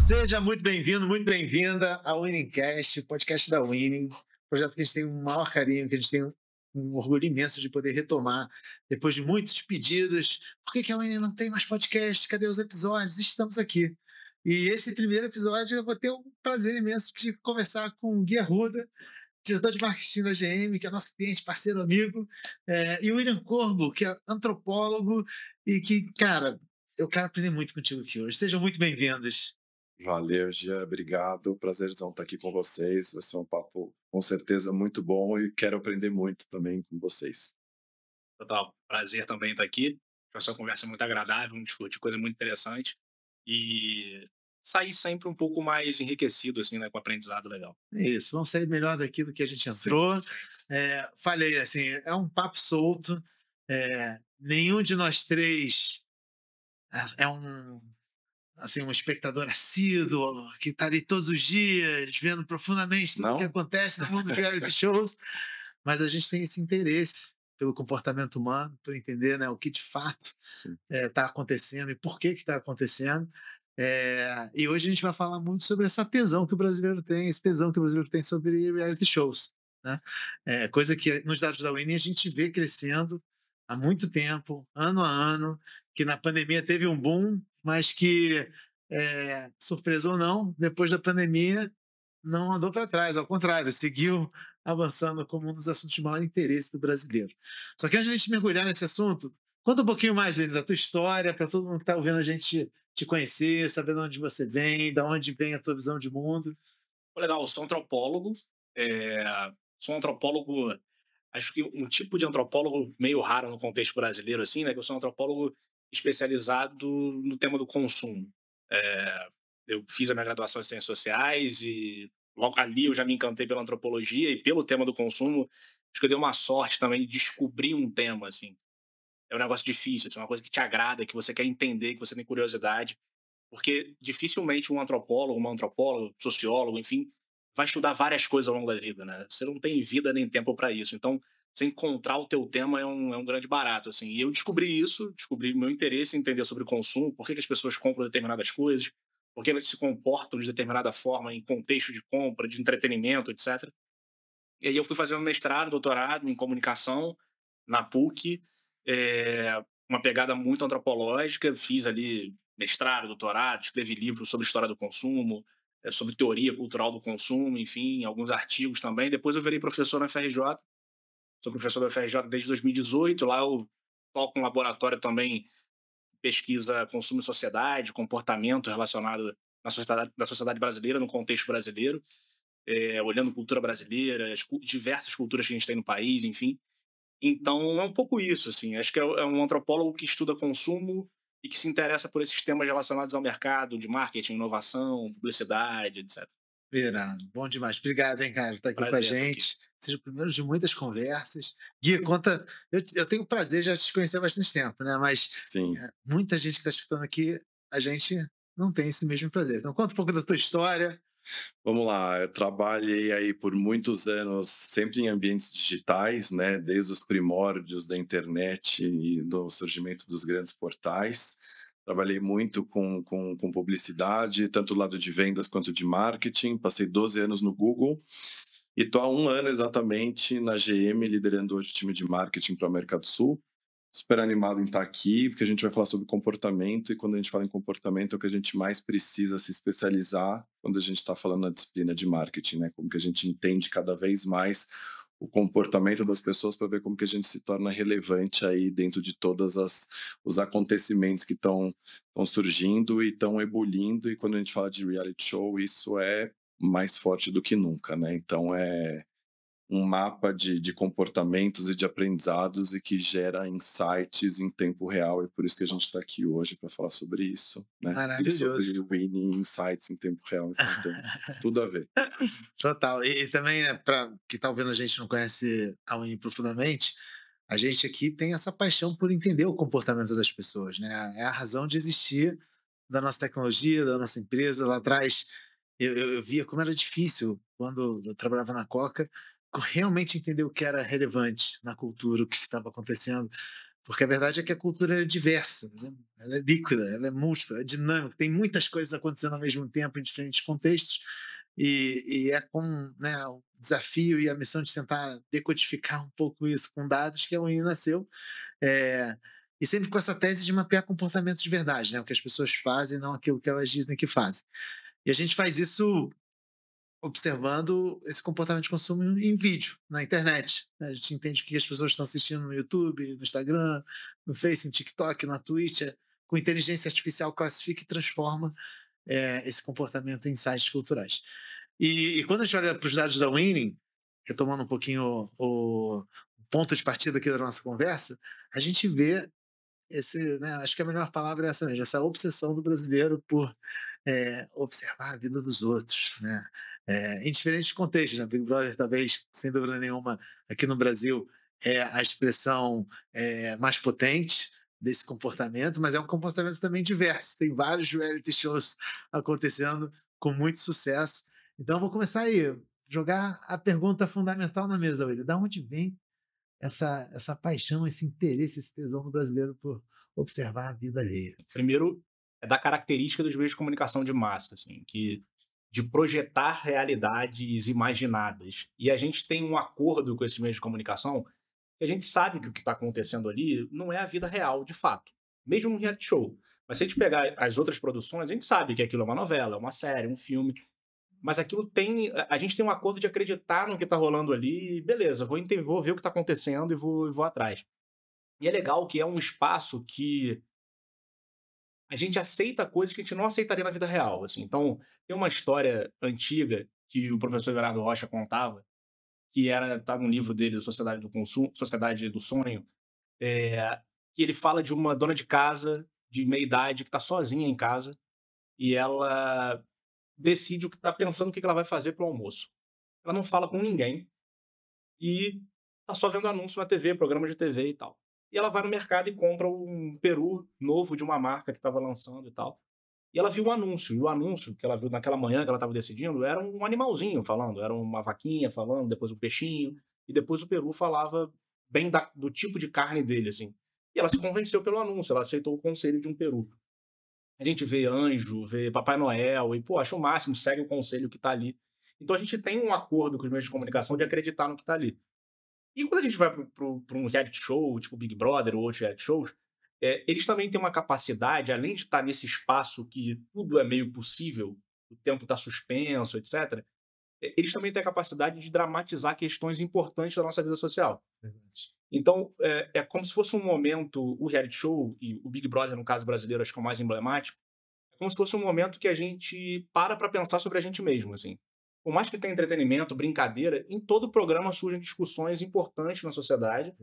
Seja muito bem-vindo, muito bem-vinda ao Winningcast, o podcast da Winning, projeto que a gente tem um maior carinho, que a gente tem um orgulho imenso de poder retomar depois de muitos pedidos. Por que que a Winning não tem mais podcast? Cadê os episódios? Estamos aqui. E esse primeiro episódio eu vou ter o prazer imenso de conversar com o Gui Arruda, diretor de marketing da GM, que é nosso cliente, parceiro, amigo, e o William Corbo, que é antropólogo e que, cara, eu quero aprender muito contigo aqui hoje. Sejam muito bem-vindos. Valeu, Gia, obrigado. Prazerzão estar aqui com vocês. Vai ser um papo com certeza muito bom e quero aprender muito também com vocês. Total, prazer também estar aqui. Foi uma conversa muito agradável, um discutir coisa muito interessante e sair sempre um pouco mais enriquecido, assim, né, com aprendizado legal. É isso, vamos sair melhor daqui do que a gente Sim, entrou. sim. Falei assim, é um papo solto. Nenhum de nós três é um assim um espectador assíduo que está ali todos os dias vendo profundamente tudo o que Não? acontece no mundo dos reality shows, mas a gente tem esse interesse pelo comportamento humano, por entender, né, o que de fato Sim. está acontecendo e por que está acontecendo. E hoje a gente vai falar muito sobre essa tesão que o brasileiro tem, esse tesão que o brasileiro tem sobre reality shows, né? Coisa que nos dados da Winnie a gente vê crescendo há muito tempo, ano a ano, que na pandemia teve um boom, mas que, surpresa ou não, depois da pandemia não andou para trás, ao contrário, seguiu avançando como um dos assuntos de maior interesse do brasileiro. Só que antes de a gente mergulhar nesse assunto, conta um pouquinho mais, Vini, da tua história, para todo mundo que está ouvindo a gente te conhecer, saber de onde você vem, de onde vem a tua visão de mundo. Pô, legal, eu sou antropólogo, eh, sou um antropólogo, acho que um tipo de antropólogo meio raro no contexto brasileiro, assim, né, que eu sou um antropólogo especializado no tema do consumo. Eu fiz a minha graduação em Ciências Sociais e logo ali eu já me encantei pela antropologia e pelo tema do consumo. Acho que eu dei uma sorte também de descobrir um tema, assim. É um negócio difícil, assim, uma coisa que te agrada, que você quer entender, que você tem curiosidade, porque dificilmente um antropólogo, uma antropóloga, sociólogo, enfim, vai estudar várias coisas ao longo da vida, né? Você não tem vida nem tempo para isso. Então, você encontrar o teu tema é um grande barato, assim. E eu descobri isso, descobri meu interesse em entender sobre consumo, por que que as pessoas compram determinadas coisas, por que elas se comportam de determinada forma em contexto de compra, de entretenimento, etc. E aí eu fui fazer um mestrado, doutorado em comunicação na PUC, uma pegada muito antropológica, fiz ali mestrado, doutorado, escrevi livros sobre história do consumo, sobre teoria cultural do consumo, enfim, alguns artigos também. Depois eu virei professor na FRJ, sou professor da FRJ desde 2018, lá eu toco um laboratório também, pesquisa consumo e sociedade, comportamento relacionado na sociedade brasileira, no contexto brasileiro, olhando cultura brasileira, as diversas culturas que a gente tem no país, enfim. Então é um pouco isso, assim. Acho que é um antropólogo que estuda consumo e que se interessa por esses temas relacionados ao mercado, de marketing, inovação, publicidade, etc. Irado, bom demais. Obrigado, hein, cara, por estar aqui com a Prazer estar aqui. gente. Seja o primeiro de muitas conversas. Gui, conta. Eu tenho o prazer de já te conhecer há bastante tempo, né? Mas Sim. muita gente que está escutando aqui, a gente não tem esse mesmo prazer. Então, conta um pouco da tua história. Vamos lá, eu trabalhei aí por muitos anos sempre em ambientes digitais, né, desde os primórdios da internet e do surgimento dos grandes portais. Trabalhei muito com publicidade, tanto do lado de vendas quanto de marketing. Passei 12 anos no Google e estou há um ano exatamente na GM, liderando hoje o time de marketing para a América do Sul. Super animado em estar aqui, porque a gente vai falar sobre comportamento, e quando a gente fala em comportamento é o que a gente mais precisa se especializar quando a gente está falando na disciplina de marketing, né? Como que a gente entende cada vez mais o comportamento das pessoas para ver como que a gente se torna relevante aí dentro de todas os acontecimentos que estão surgindo e estão ebulindo, e quando a gente fala de reality show, isso é mais forte do que nunca, né? Então é um mapa de comportamentos e de aprendizados e que gera insights em tempo real, e por isso que a gente está aqui hoje para falar sobre isso, né? E Maravilhoso. sobre winning insights em tempo real, então tem tudo a ver. Total. E também, né, para quem está ouvindo a gente e não conhece a Uni profundamente, a gente aqui tem essa paixão por entender o comportamento das pessoas, né? É a razão de existir da nossa tecnologia, da nossa empresa. Lá atrás, eu via como era difícil, quando eu trabalhava na Coca, realmente entender o que era relevante na cultura, o que estava acontecendo. Porque a verdade é que a cultura é diversa, né? Ela é líquida, ela é múltipla, é dinâmica, tem muitas coisas acontecendo ao mesmo tempo em diferentes contextos, e é com, né, o desafio e a missão de tentar decodificar um pouco isso com dados que a UIN nasceu, eh, e sempre com essa tese de mapear comportamento de verdade, né, o que as pessoas fazem, não aquilo que elas dizem que fazem. E a gente faz isso observando esse comportamento de consumo em vídeo, na internet, né. A gente entende o que as pessoas estão assistindo no YouTube, no Instagram, no Face, no TikTok, na Twitch, com inteligência artificial classifica e transforma, esse comportamento em insights culturais. E quando a gente olha para os dados da Winning, retomando um pouquinho o ponto de partida aqui da nossa conversa, a gente vê esse, né, acho que a melhor palavra é essa mesmo, essa obsessão do brasileiro por observar a vida dos outros, né? Em diferentes contextos, né? Big Brother, talvez, sem dúvida nenhuma, aqui no Brasil, é a expressão mais potente desse comportamento, mas é um comportamento também diverso. Tem vários reality shows acontecendo com muito sucesso. Então, eu vou começar aí, jogar a pergunta fundamental na mesa, William. Da onde vem essa paixão, esse interesse, esse tesão do brasileiro por observar a vida alheia? Primeiro, é da característica dos meios de comunicação de massa, assim, de projetar realidades imaginadas. E a gente tem um acordo com esses meios de comunicação que a gente sabe que o que está acontecendo ali não é a vida real, de fato. Mesmo um reality show. Mas se a gente pegar as outras produções, a gente sabe que aquilo é uma novela, uma série, um filme. Mas aquilo tem. A gente tem um acordo de acreditar no que está rolando ali. E beleza, vou ver o que está acontecendo e vou atrás. E é legal que é um espaço que a gente aceita coisas que a gente não aceitaria na vida real, assim. Então, tem uma história antiga que o professor Everardo Rocha contava, que tá no livro dele, Sociedade do Consumo, Sociedade do Sonho, que ele fala de uma dona de casa de meia idade que está sozinha em casa e ela decide o que está pensando, o que ela vai fazer para o almoço. Ela não fala com ninguém e tá só vendo anúncio na TV, programa de TV e tal. E ela vai no mercado e compra um peru novo de uma marca que estava lançando e tal. E ela viu um anúncio. E o anúncio que ela viu naquela manhã que ela estava decidindo era um animalzinho falando. Era uma vaquinha falando, depois um peixinho. E depois o peru falava bem do tipo de carne dele, assim. E ela se convenceu pelo anúncio. Ela aceitou o conselho de um peru. A gente vê anjo, vê Papai Noel. E, pô, acha o máximo, segue o conselho que tá ali. Então a gente tem um acordo com os meios de comunicação de acreditar no que tá ali. E quando a gente vai para um reality show, tipo Big Brother ou outros reality shows, eles também têm uma capacidade, além de estar nesse espaço que tudo é meio possível, o tempo está suspenso, etc., eles também têm a capacidade de dramatizar questões importantes da nossa vida social. Verdade. Então, é como se fosse um momento, o reality show, e o Big Brother, no caso brasileiro, acho que é o mais emblemático, é como se fosse um momento que a gente para pensar sobre a gente mesmo, assim. Por mais que tenha entretenimento, brincadeira, em todo programa surgem discussões importantes na sociedade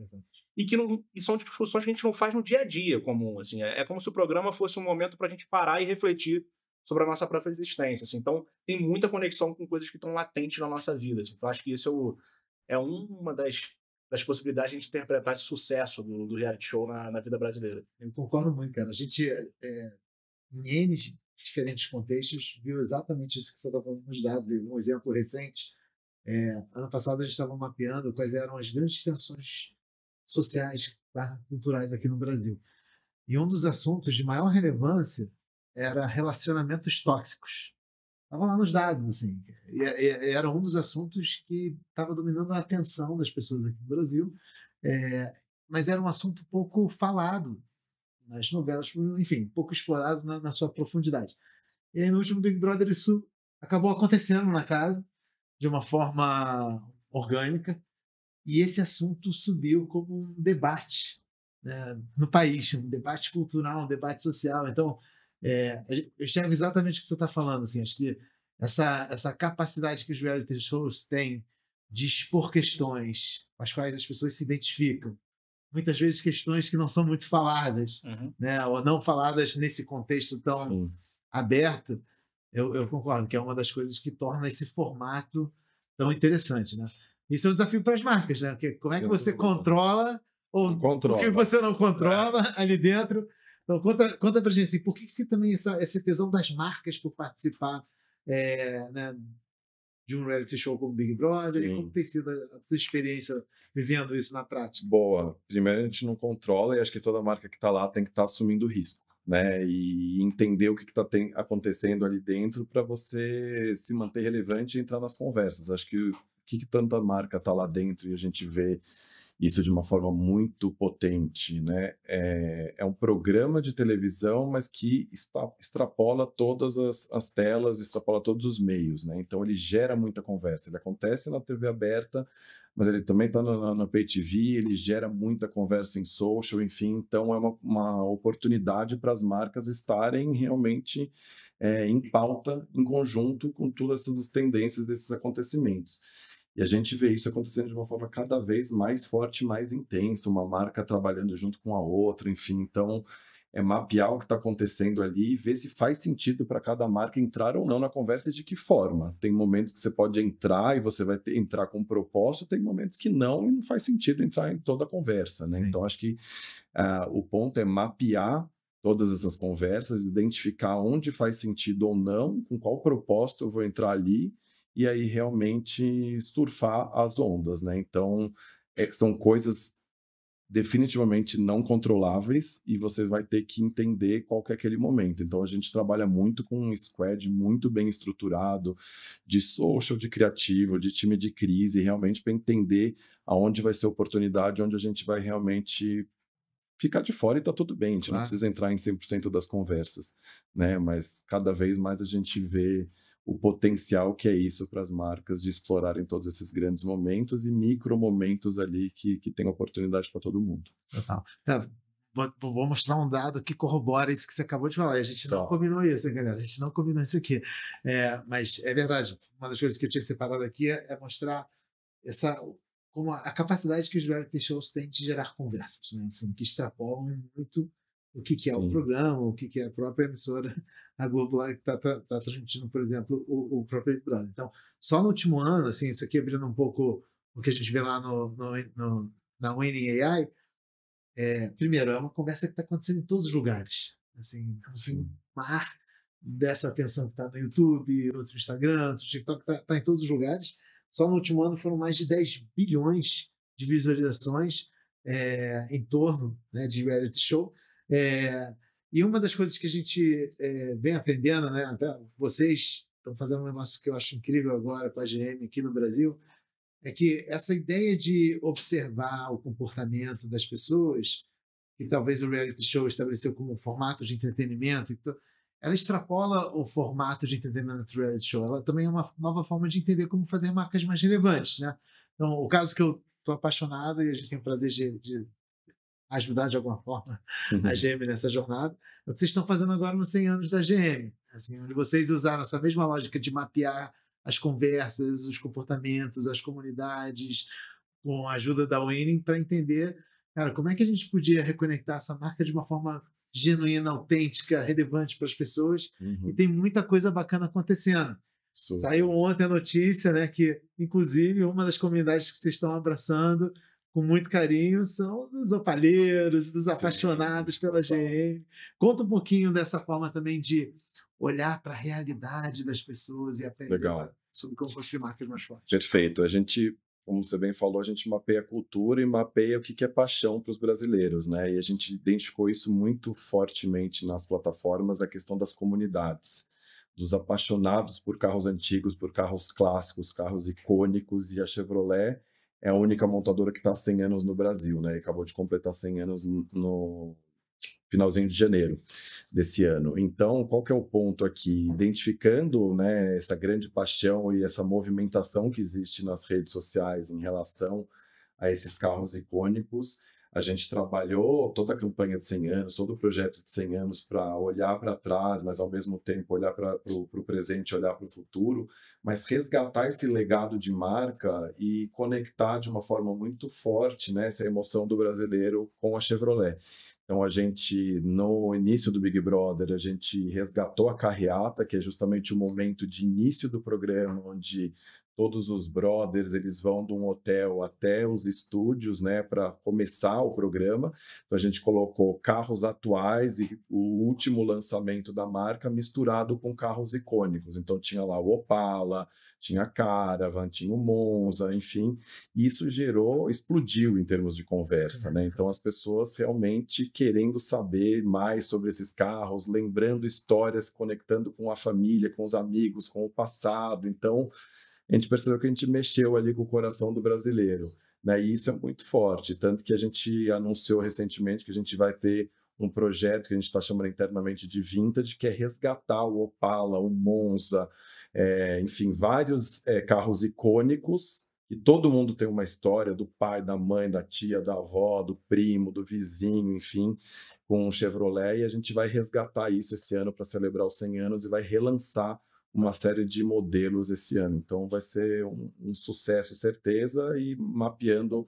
e são discussões que a gente não faz no dia a dia comum. Assim. É como se o programa fosse um momento para a gente parar e refletir sobre a nossa própria existência. Assim. Então, tem muita conexão com coisas que estão latentes na nossa vida. Assim. Então, acho que isso é uma das possibilidades de a gente interpretar esse sucesso do reality show na vida brasileira. Eu concordo muito, cara. A gente, em N diferentes contextos, viu exatamente isso que você está falando nos dados. E um exemplo recente, ano passado a gente estava mapeando quais eram as grandes tensões sociais, culturais aqui no Brasil. E um dos assuntos de maior relevância era relacionamentos tóxicos. Estava lá nos dados, assim. E era um dos assuntos que estava dominando a atenção das pessoas aqui no Brasil, mas era um assunto pouco falado nas novelas, enfim, pouco explorado na sua profundidade. E aí, no último Big Brother, isso acabou acontecendo na casa, de uma forma orgânica, e esse assunto subiu como um debate, né, no país, um debate cultural, um debate social. Então, eu enxergo exatamente o que você está falando. Assim, acho que essa capacidade que os reality shows têm de expor questões com as quais as pessoas se identificam, muitas vezes questões que não são muito faladas, né, ou não faladas nesse contexto tão aberto, eu concordo que é uma das coisas que torna esse formato tão interessante, né? Isso é um desafio para as marcas, né? Porque como é que você controla o que você não controla ali dentro? Então, conta pra gente assim, por que também esse tesão das marcas por participar, né, de um reality show como Big Brother? E como Sim. tem sido a sua experiência vivendo isso na prática? Boa. Primeiro, a gente não controla e acho que toda marca que está lá tem que estar assumindo risco, né? E entender o que está acontecendo ali dentro para você se manter relevante e entrar nas conversas. Acho que o que tanta marca está lá dentro e a gente vê isso de uma forma muito potente, né? É um programa de televisão, mas que extrapola todas as telas, extrapola todos os meios, né? Então ele gera muita conversa. Ele acontece na TV aberta, mas ele também está na Pay TV, ele gera muita conversa em social, enfim. Então é uma oportunidade para as marcas estarem realmente em pauta, em conjunto com todas essas tendências desses acontecimentos. E a gente vê isso acontecendo de uma forma cada vez mais forte, mais intensa, uma marca trabalhando junto com a outra, enfim. Então, é mapear o que está acontecendo ali e ver se faz sentido para cada marca entrar ou não na conversa e de que forma. Tem momentos que você pode entrar e você vai entrar com um propósito, tem momentos que não e não faz sentido entrar em toda a conversa, né? Sim. Então, acho que o ponto é mapear todas essas conversas, identificar onde faz sentido ou não, com qual propósito eu vou entrar ali, e aí realmente surfar as ondas, né? Então, são coisas definitivamente não controláveis e você vai ter que entender qual que é aquele momento. Então, a gente trabalha muito com um squad muito bem estruturado, de social, de criativo, de time de crise, realmente para entender aonde vai ser a oportunidade, onde a gente vai realmente ficar de fora e tá tudo bem, a gente não Claro. precisa entrar em 100% das conversas, né? Mas cada vez mais a gente vê o potencial que é isso para as marcas de explorarem todos esses grandes momentos e micro momentos ali que tem oportunidade para todo mundo. Total. Tá, vou mostrar um dado que corrobora isso que você acabou de falar. A gente não Tá. combinou isso, hein, galera? A gente não combinou isso aqui. Mas é verdade. Uma das coisas que eu tinha separado aqui é mostrar essa como a capacidade que os reality shows têm de gerar conversas, né? Assim, que extrapolam muito o que é o Sim. programa, o que é a própria emissora, a Globo lá que está transmitindo, por exemplo, o próprio Big Brother. Então, só no último ano, assim, isso aqui abrindo um pouco o que a gente vê lá na Winning AI, primeiro, é uma conversa que está acontecendo em todos os lugares. Assim, tem um mar dessa atenção que está no YouTube, outro no Instagram, outro no TikTok, está em todos os lugares. Só no último ano foram mais de 10 bilhões de visualizações em torno, né, de reality show. E uma das coisas que a gente vem aprendendo, né, até vocês estão fazendo um negócio que eu acho incrível agora com a GM aqui no Brasil, é que essa ideia de observar o comportamento das pessoas, que talvez o reality show estabeleceu como um formato de entretenimento, então, ela extrapola o formato de entretenimento do reality show. Ela também é uma nova forma de entender como fazer marcas mais relevantes, né? Então, o caso que eu estou apaixonado e a gente tem o prazer de ajudar de alguma forma a GM nessa jornada, é o que vocês estão fazendo agora nos 100 anos da GM, assim, onde vocês usaram essa mesma lógica de mapear as conversas, os comportamentos, as comunidades, com a ajuda da Winning, para entender, cara, como é que a gente podia reconectar essa marca de uma forma genuína, autêntica, relevante para as pessoas, e tem muita coisa bacana acontecendo. Super. Saiu ontem a notícia, né, que, inclusive, uma das comunidades que vocês estão abraçando com muito carinho são dos opalheiros, dos apaixonados pela GM. Conta um pouquinho dessa forma também de olhar para a realidade das pessoas e aprender Legal. sobre como construir marcas mais fortes. Perfeito. A gente, como você bem falou, a gente mapeia a cultura e mapeia o que é paixão para os brasileiros, né? E a gente identificou isso muito fortemente nas plataformas, a questão das comunidades, dos apaixonados por carros antigos, por carros clássicos, carros icônicos, e a Chevrolet é a única montadora que está há 100 anos no Brasil, né? E acabou de completar 100 anos no finalzinho de janeiro desse ano. Então, qual que é o ponto aqui? Identificando, né, essa grande paixão e essa movimentação que existe nas redes sociais em relação a esses carros icônicos, a gente trabalhou toda a campanha de 100 anos, todo o projeto de 100 anos para olhar para trás, mas ao mesmo tempo olhar para o presente, olhar para o futuro, mas resgatar esse legado de marca e conectar de uma forma muito forte, né, essa emoção do brasileiro com a Chevrolet. Então, a gente, no início do Big Brother, a gente resgatou a carreata, que é justamente o momento de início do programa, onde todos os brothers, eles vão de um hotel até os estúdios, né, para começar o programa. Então a gente colocou carros atuais e o último lançamento da marca misturado com carros icônicos. Então tinha lá o Opala, tinha a Caravan, tinha o Monza, enfim. E isso explodiu em termos de conversa, né? Então as pessoas realmente querendo saber mais sobre esses carros, lembrando histórias, conectando com a família, com os amigos, com o passado. Então a gente percebeu que a gente mexeu ali com o coração do brasileiro, né? E isso é muito forte, tanto que a gente anunciou recentemente que a gente vai ter um projeto que a gente está chamando internamente de Vintage, que é resgatar o Opala, o Monza, enfim, vários carros icônicos, que todo mundo tem uma história do pai, da mãe, da tia, da avó, do primo, do vizinho, enfim, com o Chevrolet, e a gente vai resgatar isso esse ano para celebrar os 100 anos e vai relançar uma série de modelos esse ano. Então vai ser um sucesso, certeza, e mapeando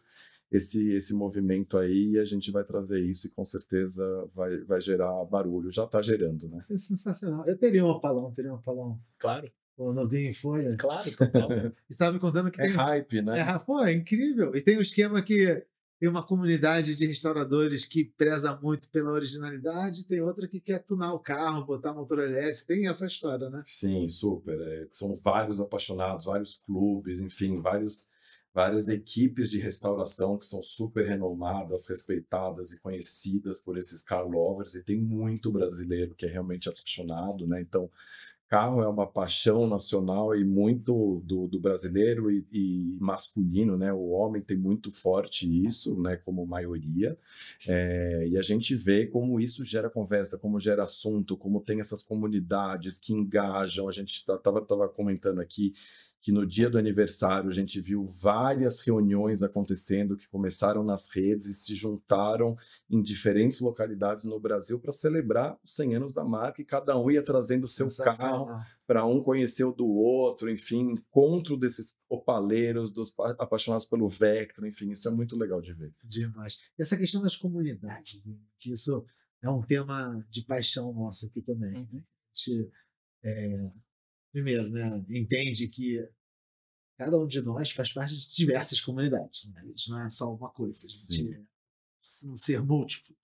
esse movimento aí, a gente vai trazer isso e com certeza vai gerar barulho. Já está gerando, né? Isso é sensacional. Eu teria um Opalão. Claro, O novinho em folha. claro, total. Você estava me contando que É tem. hype, né? Pô, é incrível. E tem um esquema que tem uma comunidade de restauradores que preza muito pela originalidade, tem outra que quer tunar o carro, botar motor elétrico. Tem essa história, né? Sim, super. São vários apaixonados, vários clubes, enfim, várias equipes de restauração que são super renomadas, respeitadas e conhecidas por esses car lovers, e tem muito brasileiro que é realmente apaixonado, né? Então, carro é uma paixão nacional e muito do brasileiro e masculino, né? O homem tem muito forte isso, né? Como maioria. E a gente vê como isso gera conversa, como gera assunto, como tem essas comunidades que engajam. A gente estava comentando aqui que no dia do aniversário a gente viu várias reuniões acontecendo que começaram nas redes e se juntaram em diferentes localidades no Brasil para celebrar os 100 anos da marca, e cada um ia trazendo o seu carro para um conhecer o do outro, enfim, encontro desses opaleiros, dos apaixonados pelo Vectra, enfim, isso é muito legal de ver. Demais. E essa questão das comunidades, né? Que isso é um tema de paixão nosso aqui também. Né? A gente, primeiro, né, entende que cada um de nós faz parte de diversas comunidades. Né? A gente não é só uma coisa, a gente é um ser múltiplo,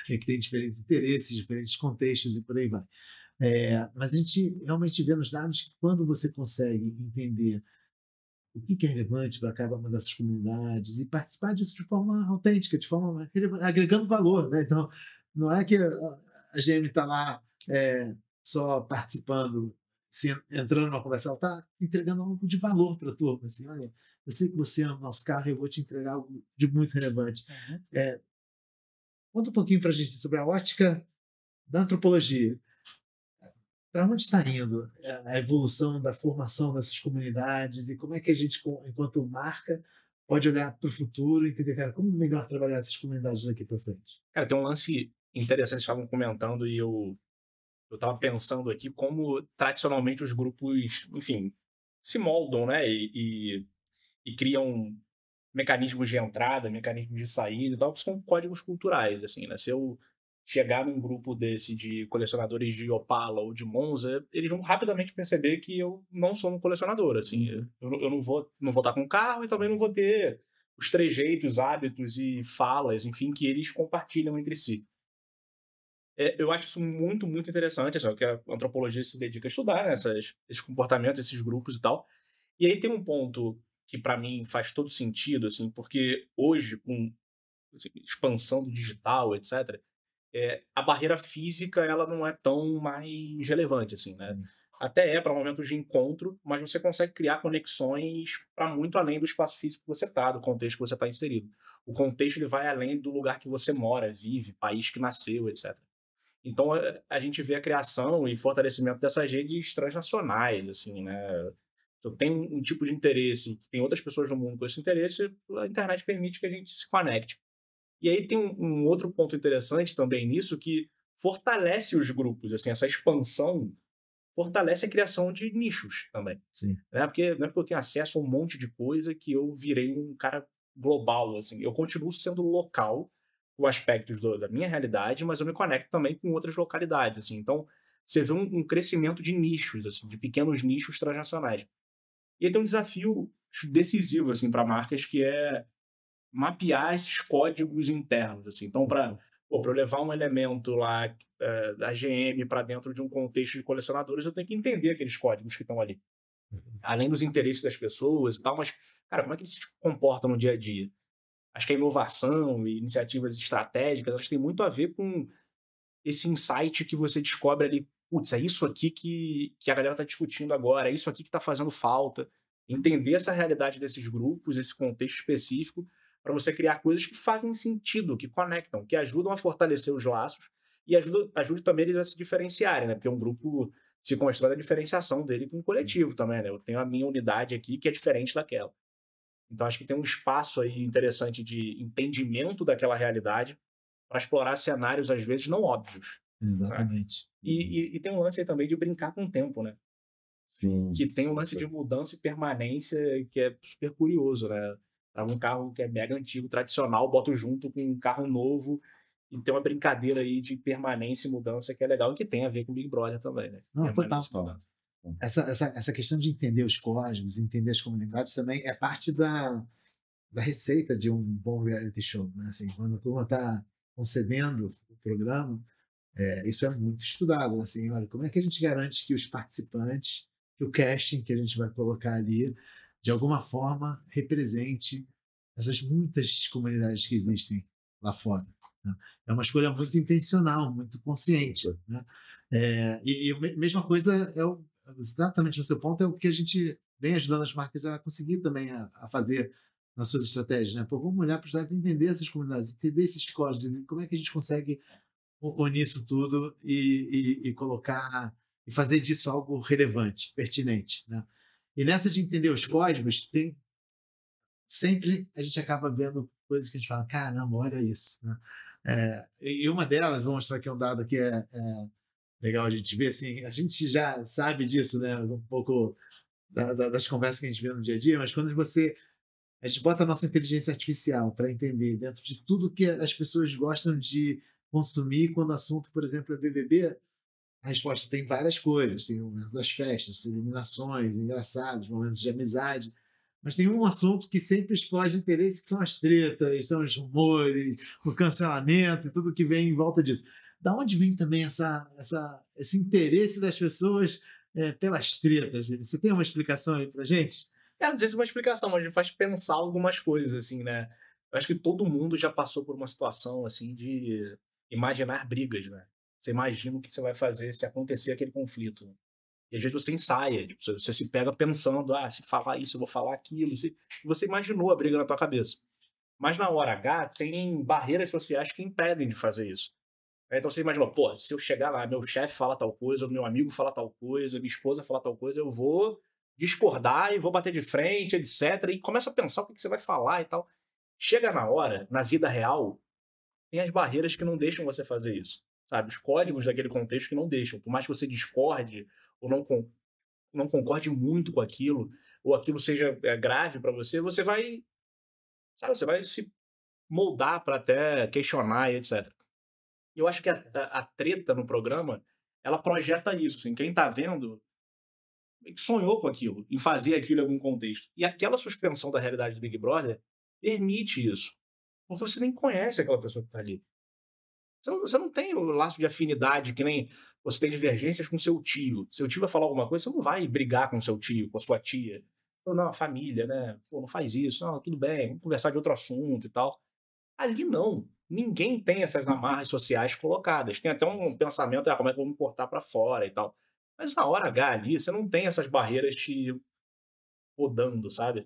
que tem diferentes interesses, diferentes contextos e por aí vai. Mas a gente realmente vê nos dados que quando você consegue entender o que é relevante para cada uma dessas comunidades e participar disso de forma autêntica, de forma agregando valor, né? Então, não é que a GM está lá só participando, entrando numa conversa, ela está entregando algo de valor para a turma. Assim, olha, eu sei que você ama o nosso carro, eu vou te entregar algo de muito relevante. Conta um pouquinho para a gente sobre a ótica da antropologia. Para onde está indo a evolução da formação dessas comunidades e como é que a gente, enquanto marca, pode olhar para o futuro e entender, cara, como melhor trabalhar essas comunidades daqui para frente? Cara, tem um lance interessante, vocês estavam comentando e eu estava pensando aqui como tradicionalmente os grupos, enfim, se moldam, né? E criam mecanismos de entrada, mecanismos de saída e tal, que são códigos culturais, assim, né? Se eu chegar num grupo desse de colecionadores de Opala ou de Monza, eles vão rapidamente perceber que eu não sou um colecionador, assim. Eu não vou estar com carro e também não vou ter os trejeitos, hábitos e falas, enfim, que eles compartilham entre si. Eu acho isso muito, muito interessante, assim, que a antropologia se dedica a estudar, né, esses comportamentos, esses grupos e tal. E aí tem um ponto que para mim faz todo sentido, assim, porque hoje, com assim, expansão do digital, etc., a barreira física ela não é tão mais relevante, assim, né? Sim. Até para momentos de encontro, mas você consegue criar conexões para muito além do espaço físico que você está, do contexto que você está inserido. O contexto ele vai além do lugar que você mora, vive, país que nasceu, etc. Então, a gente vê a criação e fortalecimento dessas redes transnacionais, assim, né? Se eu tenho um tipo de interesse, que tem outras pessoas no mundo com esse interesse, a internet permite que a gente se conecte. E aí tem um outro ponto interessante também nisso, que fortalece os grupos, assim, essa expansão fortalece a criação de nichos também. Sim. Né? Porque não é porque eu tenho acesso a um monte de coisa que eu virei um cara global, assim. Eu continuo sendo local, com aspectos da minha realidade, mas eu me conecto também com outras localidades, assim. Então, você vê um crescimento de nichos, assim, de pequenos nichos transnacionais. E aí tem um desafio decisivo assim, para marcas, que é mapear esses códigos internos. Assim. Então, para eu levar um elemento lá da GM para dentro de um contexto de colecionadores, eu tenho que entender aqueles códigos que estão ali. Além dos interesses das pessoas e tal, mas, cara, como é que eles se comportam no dia a dia? Acho que a inovação e iniciativas estratégicas, elas têm muito a ver com esse insight que você descobre ali, putz, é isso aqui que a galera está discutindo agora, é isso aqui que está fazendo falta. Entender essa realidade desses grupos, esse contexto específico, para você criar coisas que fazem sentido, que conectam, que ajudam a fortalecer os laços e ajude também eles a se diferenciarem, né? Porque um grupo se constrói da diferenciação dele com o coletivo também, né? Eu tenho a minha unidade aqui que é diferente daquela. Então, acho que tem um espaço aí interessante de entendimento daquela realidade para explorar cenários, às vezes, não óbvios. Né? Exatamente. E tem um lance aí também de brincar com o tempo, né? Sim. Que tem um lance de mudança e permanência que é super curioso, né? Para um carro que é mega antigo, tradicional, boto junto com um carro novo e tem uma brincadeira aí de permanência e mudança que é legal e que tem a ver com o Big Brother também, né? Não, total. Permanência e mudança. Essa questão de entender os códigos, entender as comunidades também é parte da receita de um bom reality show. Né? Assim, quando a turma está concebendo o programa, isso é muito estudado. Assim, olha, como é que a gente garante que os participantes, que o casting que a gente vai colocar ali, de alguma forma represente essas muitas comunidades que existem lá fora. Né? É uma escolha muito intencional, muito consciente. Né? E a mesma coisa exatamente no seu ponto, é o que a gente vem ajudando as marcas a conseguir também a fazer nas suas estratégias. Né? Pô, vamos olhar para os dados, entender essas comunidades, entender esses códigos, como é que a gente consegue unir isso tudo e colocar e fazer disso algo relevante, pertinente. Né? E nessa de entender os códigos, sempre a gente acaba vendo coisas que a gente fala, caramba, olha isso. Né? E uma delas, vou mostrar aqui um dado que é legal a gente ver, assim, a gente já sabe disso, né? Um pouco das conversas que a gente vê no dia a dia, mas quando a gente bota a nossa inteligência artificial para entender dentro de tudo que as pessoas gostam de consumir, quando o assunto, por exemplo, é BBB, a resposta tem várias coisas. Tem o momento das festas, eliminações, engraçados, momentos de amizade. Mas tem um assunto que sempre explode interesse, que são as tretas, são os rumores, o cancelamento e tudo que vem em volta disso. Da onde vem também esse interesse das pessoas pelas tretas? Você tem uma explicação aí pra gente? Não sei se é uma explicação, mas me faz pensar algumas coisas, assim, né? Eu acho que todo mundo já passou por uma situação, assim, de imaginar brigas, né? Você imagina o que você vai fazer se acontecer aquele conflito. Né? E às vezes você ensaia, tipo, você se pega pensando, se falar isso, eu vou falar aquilo. Você imaginou a briga na tua cabeça. Mas na hora H, tem barreiras sociais que impedem de fazer isso. Então você imagina, pô, se eu chegar lá, meu chefe fala tal coisa, meu amigo fala tal coisa, minha esposa fala tal coisa, eu vou discordar e vou bater de frente, etc. E começa a pensar o que você vai falar e tal. Chega na hora, na vida real, tem as barreiras que não deixam você fazer isso. Sabe? Os códigos daquele contexto que não deixam. Por mais que você discorde ou não concorde muito com aquilo, ou aquilo seja grave para você, você vai, sabe, você vai se moldar para até questionar e etc. E eu acho que a treta no programa, ela projeta isso. Assim, quem tá vendo sonhou com aquilo, em fazer aquilo em algum contexto. E aquela suspensão da realidade do Big Brother permite isso. Porque você nem conhece aquela pessoa que tá ali. Você não tem o laço de afinidade que nem você tem divergências com seu tio. Seu tio vai falar alguma coisa, você não vai brigar com seu tio, com a sua tia. Não, a família, né? Pô, não faz isso. Não, tudo bem, vamos conversar de outro assunto e tal. Ali não. Ninguém tem essas amarras sociais colocadas. Tem até um pensamento, como é que eu vou me portar para fora e tal. Mas na hora H ali, você não tem essas barreiras te podando, sabe?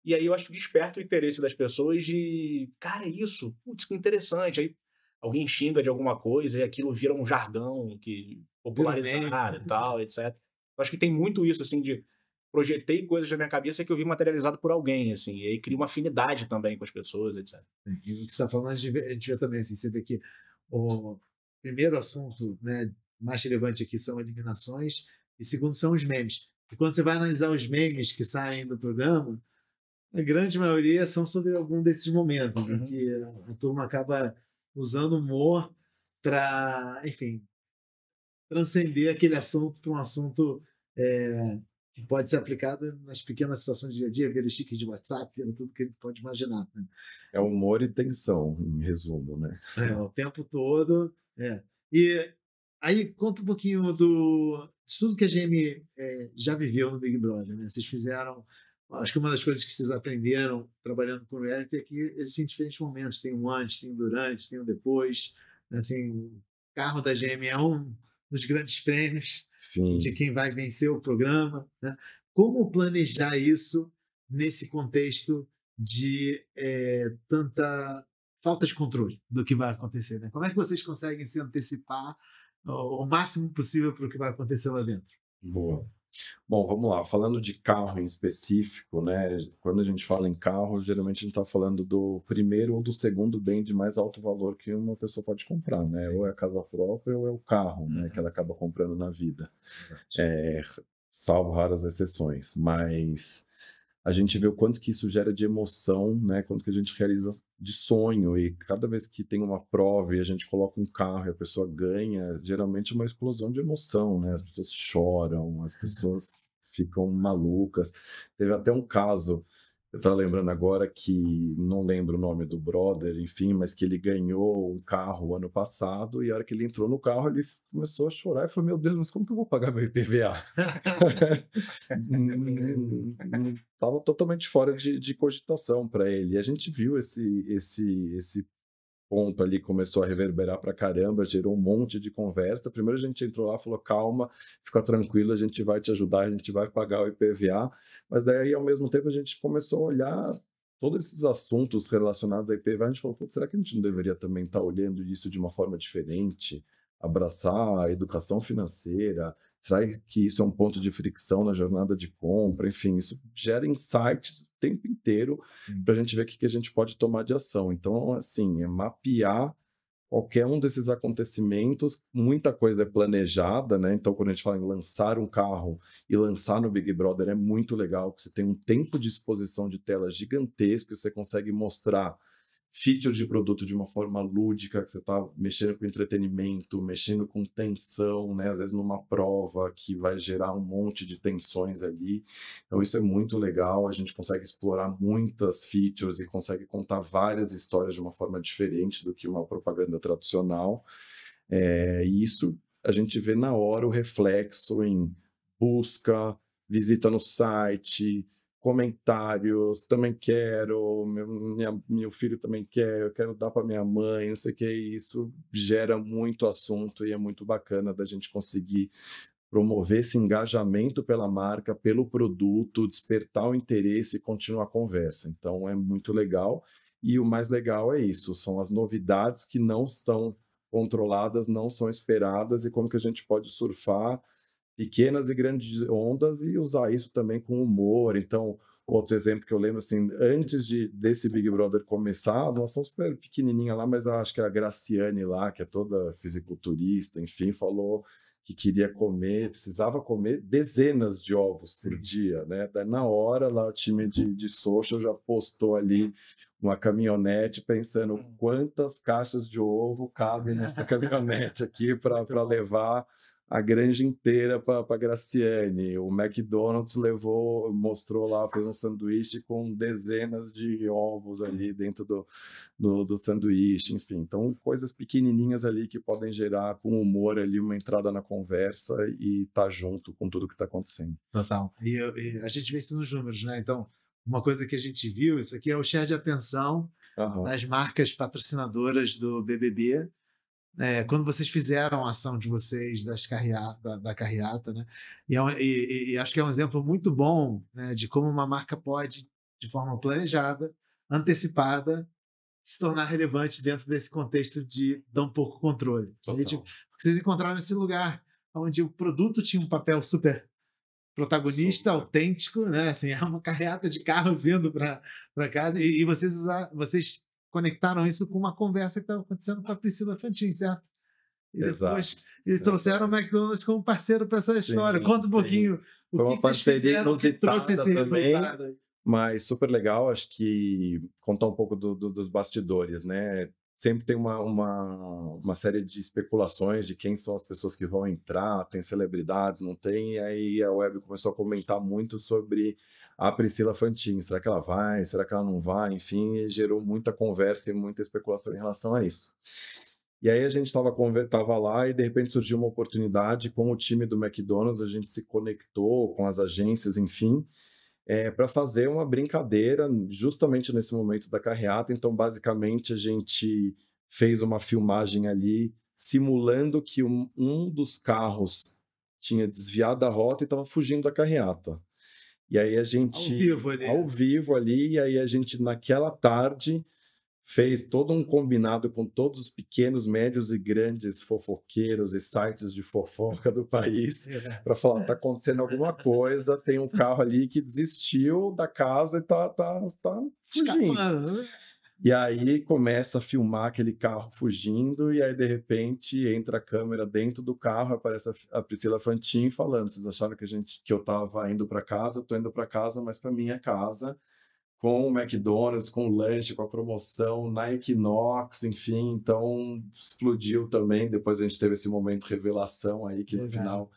E aí eu acho que desperta o interesse das pessoas de, cara, é isso, putz, que interessante. Aí alguém xinga de alguma coisa e aquilo vira um jargão que popularizado e tal, etc. Eu acho que tem muito isso, assim, de projetei coisas na minha cabeça que eu vi materializado por alguém, assim, e aí cria uma afinidade também com as pessoas, etc. E o que você está falando, a gente vê também, assim, você vê que o primeiro assunto, né, mais relevante aqui são eliminações, e segundo são os memes. E quando você vai analisar os memes que saem do programa, a grande maioria são sobre algum desses momentos em que a turma acaba usando humor para, enfim, transcender aquele assunto para um assunto que pode ser aplicado nas pequenas situações do dia a dia, vira stick de WhatsApp, vira tudo que ele pode imaginar. Né? É humor e tensão, em resumo, né? O tempo todo. E aí, conta um pouquinho de tudo que a GM já viveu no Big Brother. Né? Vocês fizeram. Acho que uma das coisas que vocês aprenderam trabalhando com reality é que existem diferentes momentos. Tem um antes, tem um durante, tem um depois. Assim, o carro da GM é um dos grandes prêmios Sim. de quem vai vencer o programa. Né? Como planejar isso nesse contexto de tanta falta de controle do que vai acontecer? Né? Como é que vocês conseguem se antecipar o máximo possível para o que vai acontecer lá dentro? Boa. Bom, vamos lá. Falando de carro em específico, né? Quando a gente fala em carro, geralmente a gente está falando do primeiro ou do segundo bem de mais alto valor que uma pessoa pode comprar, né? Sim. Ou é a casa própria ou é o carro, né? Que ela acaba comprando na vida. Salvo raras exceções, mas a gente vê o quanto que isso gera de emoção, né? Quanto que a gente realiza de sonho, e cada vez que tem uma prova e a gente coloca um carro e a pessoa ganha, geralmente é uma explosão de emoção, né? As pessoas choram, as pessoas ficam malucas. Teve até um caso, eu estava lembrando agora, que não lembro o nome do brother, enfim, mas que ele ganhou um carro ano passado, e a hora que ele entrou no carro, ele começou a chorar e falou: meu Deus, mas como que eu vou pagar meu IPVA? Estava totalmente fora de cogitação para ele. E a gente viu esse ponto ali, começou a reverberar para caramba, gerou um monte de conversa. Primeiro a gente entrou lá, falou: calma, fica tranquilo, a gente vai te ajudar, a gente vai pagar o IPVA. Mas daí, ao mesmo tempo, a gente começou a olhar todos esses assuntos relacionados a IPVA. A gente falou: será que a gente não deveria também estar olhando isso de uma forma diferente? Abraçar a educação financeira? Será que isso é um ponto de fricção na jornada de compra? Enfim, isso gera insights o tempo inteiro para a gente ver o que a gente pode tomar de ação. Então, assim, é mapear qualquer um desses acontecimentos. Muita coisa é planejada, né? Então, quando a gente fala em lançar um carro e lançar no Big Brother, é muito legal, porque você tem um tempo de exposição de tela gigantesco, e você consegue mostrar feature de produto de uma forma lúdica, que você está mexendo com entretenimento, mexendo com tensão, né? Às vezes numa prova que vai gerar um monte de tensões ali. Então isso é muito legal, a gente consegue explorar muitas features e consegue contar várias histórias de uma forma diferente do que uma propaganda tradicional. E isso a gente vê na hora o reflexo em busca, visita no site, comentários, também quero, meu filho também quer, eu quero dar para minha mãe, não sei o que. Isso gera muito assunto e é muito bacana da gente conseguir promover esse engajamento pela marca, pelo produto, despertar o interesse e continuar a conversa. Então é muito legal, e o mais legal é isso, são as novidades que não estão controladas, não são esperadas, e como que a gente pode surfar pequenas e grandes ondas e usar isso também com humor. Então, outro exemplo que eu lembro, assim, antes desse Big Brother começar, nós somos super pequenininha lá, mas eu acho que a Graciane lá, que é toda fisiculturista, enfim, falou que queria comer, precisava comer dezenas de ovos por dia, né? Daí, na hora, lá o time de social já postou ali uma caminhonete pensando quantas caixas de ovo cabem nessa caminhonete aqui para levar a granja inteira para Graciane. O McDonald's mostrou lá, fez um sanduíche com dezenas de ovos ali dentro do sanduíche, enfim. Então, coisas pequenininhas ali que podem gerar, com humor ali, uma entrada na conversa e estar junto com tudo que está acontecendo. Total. E a gente vê isso nos números, né? Então, uma coisa que a gente viu, isso aqui é o share de atenção das marcas patrocinadoras do BBB, quando vocês fizeram a ação de vocês da carreata, né? E acho que é um exemplo muito bom, né, de como uma marca pode, de forma planejada, antecipada, se tornar relevante dentro desse contexto de dar um pouco controle. Porque vocês encontraram esse lugar onde o produto tinha um papel super protagonista, autêntico, né? Assim, é uma carreata de carros indo para casa, e vocês conectaram isso com uma conversa que estava acontecendo com a Priscila Fantin, certo? E depois trouxeram o McDonald's como parceiro para essa história. Conta um pouquinho o que vocês fizeram que trouxe esse resultado aí. Mas super legal, acho que contar um pouco dos bastidores, né? sempre tem uma série de especulações de quem são as pessoas que vão entrar, tem celebridades, não tem, e aí a web começou a comentar muito sobre a Priscila Fantin, será que ela vai, será que ela não vai, enfim, e gerou muita conversa e muita especulação em relação a isso. E aí a gente estava lá e de repente surgiu uma oportunidade com o time do McDonald's, a gente se conectou com as agências, enfim, para fazer uma brincadeira justamente nesse momento da carreata. Então, basicamente, a gente fez uma filmagem ali simulando que um dos carros tinha desviado da rota e estava fugindo da carreata. E aí a gente... Ao vivo ali, e aí a gente, naquela tarde, fez todo um combinado com todos os pequenos, médios e grandes fofoqueiros e sites de fofoca do país para falar, está acontecendo alguma coisa, tem um carro ali que desistiu da casa e tá fugindo. E aí começa a filmar aquele carro fugindo, e aí de repente entra a câmera dentro do carro, aparece a Priscila Fantin falando, vocês acharam que eu estava indo para casa? Eu estou indo para casa, mas para minha casa, com o McDonald's, com o lanche, com a promoção, na Equinox, enfim, então explodiu também. Depois a gente teve esse momento revelação aí, que no final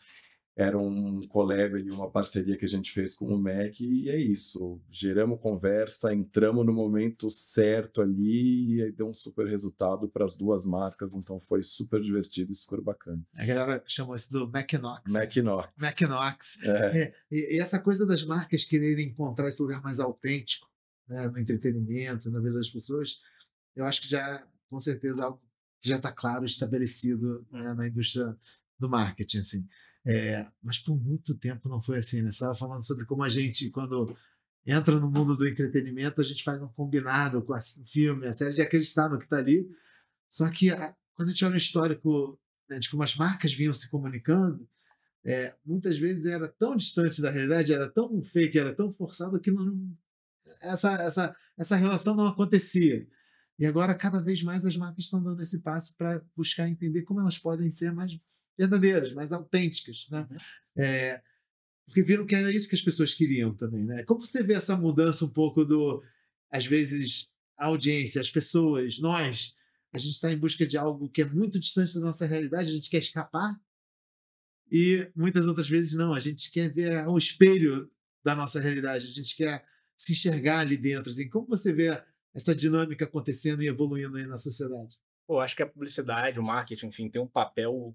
era um colega e uma parceria que a gente fez com o Mac, e é isso. Geramos conversa, entramos no momento certo ali, e aí deu um super resultado para as duas marcas, então foi super divertido e super bacana. A galera chamou isso do McNox. McNox. E essa coisa das marcas quererem encontrar esse lugar mais autêntico, né, no entretenimento, na vida das pessoas, eu acho que já, com certeza, algo que já está claro, estabelecido, né, na indústria do marketing, assim. Mas por muito tempo não foi assim, né? Você estava falando sobre como a gente, quando entra no mundo do entretenimento, a gente faz um combinado com o filme, a série, de acreditar no que está ali. Só que quando a gente olha o histórico, né, de como as marcas vinham se comunicando, muitas vezes era tão distante da realidade, era tão fake, era tão forçado que essa relação não acontecia. E agora, cada vez mais, as marcas estão dando esse passo para buscar entender como elas podem ser mais verdadeiras, mais autênticas, né? Porque viram que era isso que as pessoas queriam também, né? Como você vê essa mudança um pouco às vezes, a audiência, as pessoas, nós, a gente está em busca de algo que é muito distante da nossa realidade, a gente quer escapar, e muitas outras vezes não, a gente quer ver o espelho da nossa realidade, a gente quer se enxergar ali dentro. Assim, como você vê essa dinâmica acontecendo e evoluindo aí na sociedade? Pô, acho que a publicidade, o marketing, enfim, tem um papel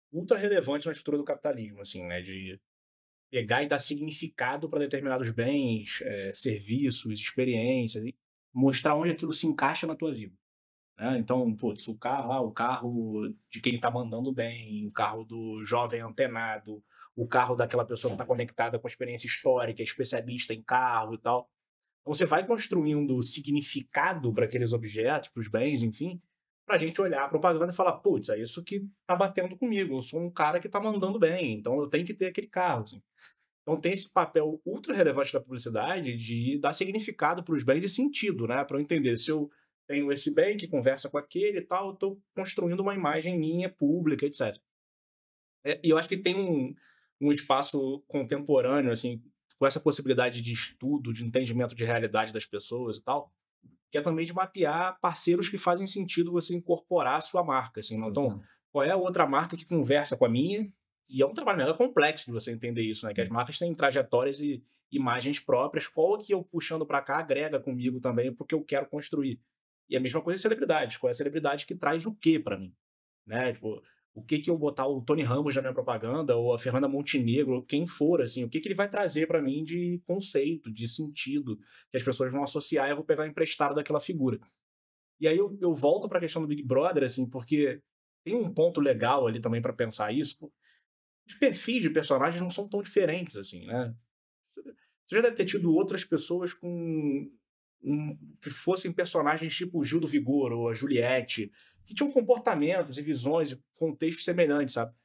ultra relevante na estrutura do capitalismo, assim, né, de pegar e dar significado para determinados bens, serviços, experiências, e mostrar onde aquilo se encaixa na tua vida, né? Então, putz, o carro de quem está mandando bem, o carro do jovem antenado, o carro daquela pessoa que está conectada com a experiência histórica, especialista em carro e tal. Então você vai construindo significado para aqueles objetos, para os bens, enfim, para a gente olhar a propaganda e falar, putz, é isso que tá batendo comigo, eu sou um cara que tá mandando bem, então eu tenho que ter aquele carro, assim. Então tem esse papel ultra relevante da publicidade de dar significado para os bens e sentido, né? Para eu entender se eu tenho esse bem que conversa com aquele e tal, eu estou construindo uma imagem minha, pública, etc. E eu acho que tem um espaço contemporâneo, assim, com essa possibilidade de estudo, de entendimento de realidade das pessoas e tal, que é também de mapear parceiros que fazem sentido você incorporar a sua marca, assim, não? Então, qual é a outra marca que conversa com a minha? E é um trabalho mega complexo de você entender isso, né? Que as marcas têm trajetórias e imagens próprias, qual que eu puxando para cá agrega comigo também, porque eu quero construir. E a mesma coisa em celebridades, qual é a celebridade que traz o quê para mim, né? Tipo, o que eu botar o Tony Ramos na minha propaganda, ou a Fernanda Montenegro, quem for, assim, o que ele vai trazer para mim de conceito, de sentido, que as pessoas vão associar e eu vou pegar emprestado daquela figura. E aí eu volto para a questão do Big Brother, assim, porque tem um ponto legal ali também para pensar isso. Os perfis de personagens não são tão diferentes, assim, né? Você já deve ter tido outras pessoas que fossem personagens tipo o Gil do Vigor ou a Juliette, que tinham comportamentos e visões e contextos semelhantes, sabe?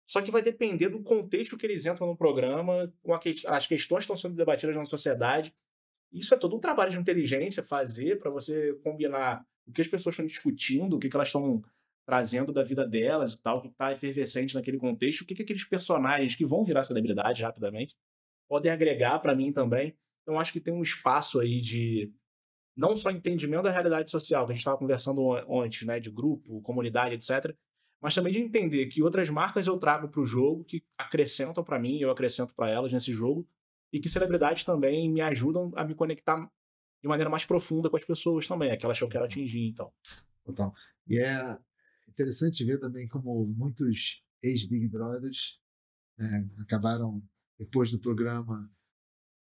Só que vai depender do contexto que eles entram no programa, com as questões que estão sendo debatidas na sociedade. Isso é todo um trabalho de inteligência fazer para você combinar o que as pessoas estão discutindo, o que elas estão trazendo da vida delas e tal, o que está efervescente naquele contexto, o que aqueles personagens que vão virar celebridade rapidamente podem agregar para mim também. Então, acho que tem um espaço aí de não só entendimento da realidade social, que a gente estava conversando antes, né, de grupo, comunidade, etc., mas também de entender que outras marcas eu trago para o jogo, que acrescentam para mim, eu acrescento para elas nesse jogo, e que celebridades também me ajudam a me conectar de maneira mais profunda com as pessoas também, aquelas que eu quero atingir, então. Total. E é interessante ver também como muitos ex-Big Brothers, né, acabaram, depois do programa,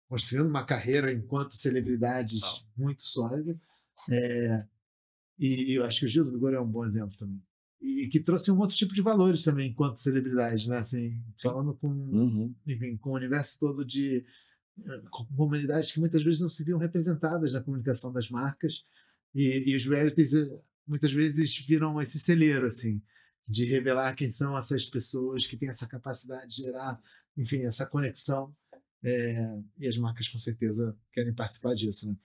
construindo uma carreira enquanto celebridades muito sólida. E eu acho que o Gil do Vigor é um bom exemplo também. E que trouxe um outro tipo de valores também enquanto celebridade, né? Assim, falando com, enfim, com o universo todo de com comunidades que muitas vezes não se viam representadas na comunicação das marcas, e os realities muitas vezes viram esse celeiro, assim, de revelar quem são essas pessoas que têm essa capacidade de gerar, enfim, essa conexão, e as marcas com certeza querem participar disso, né?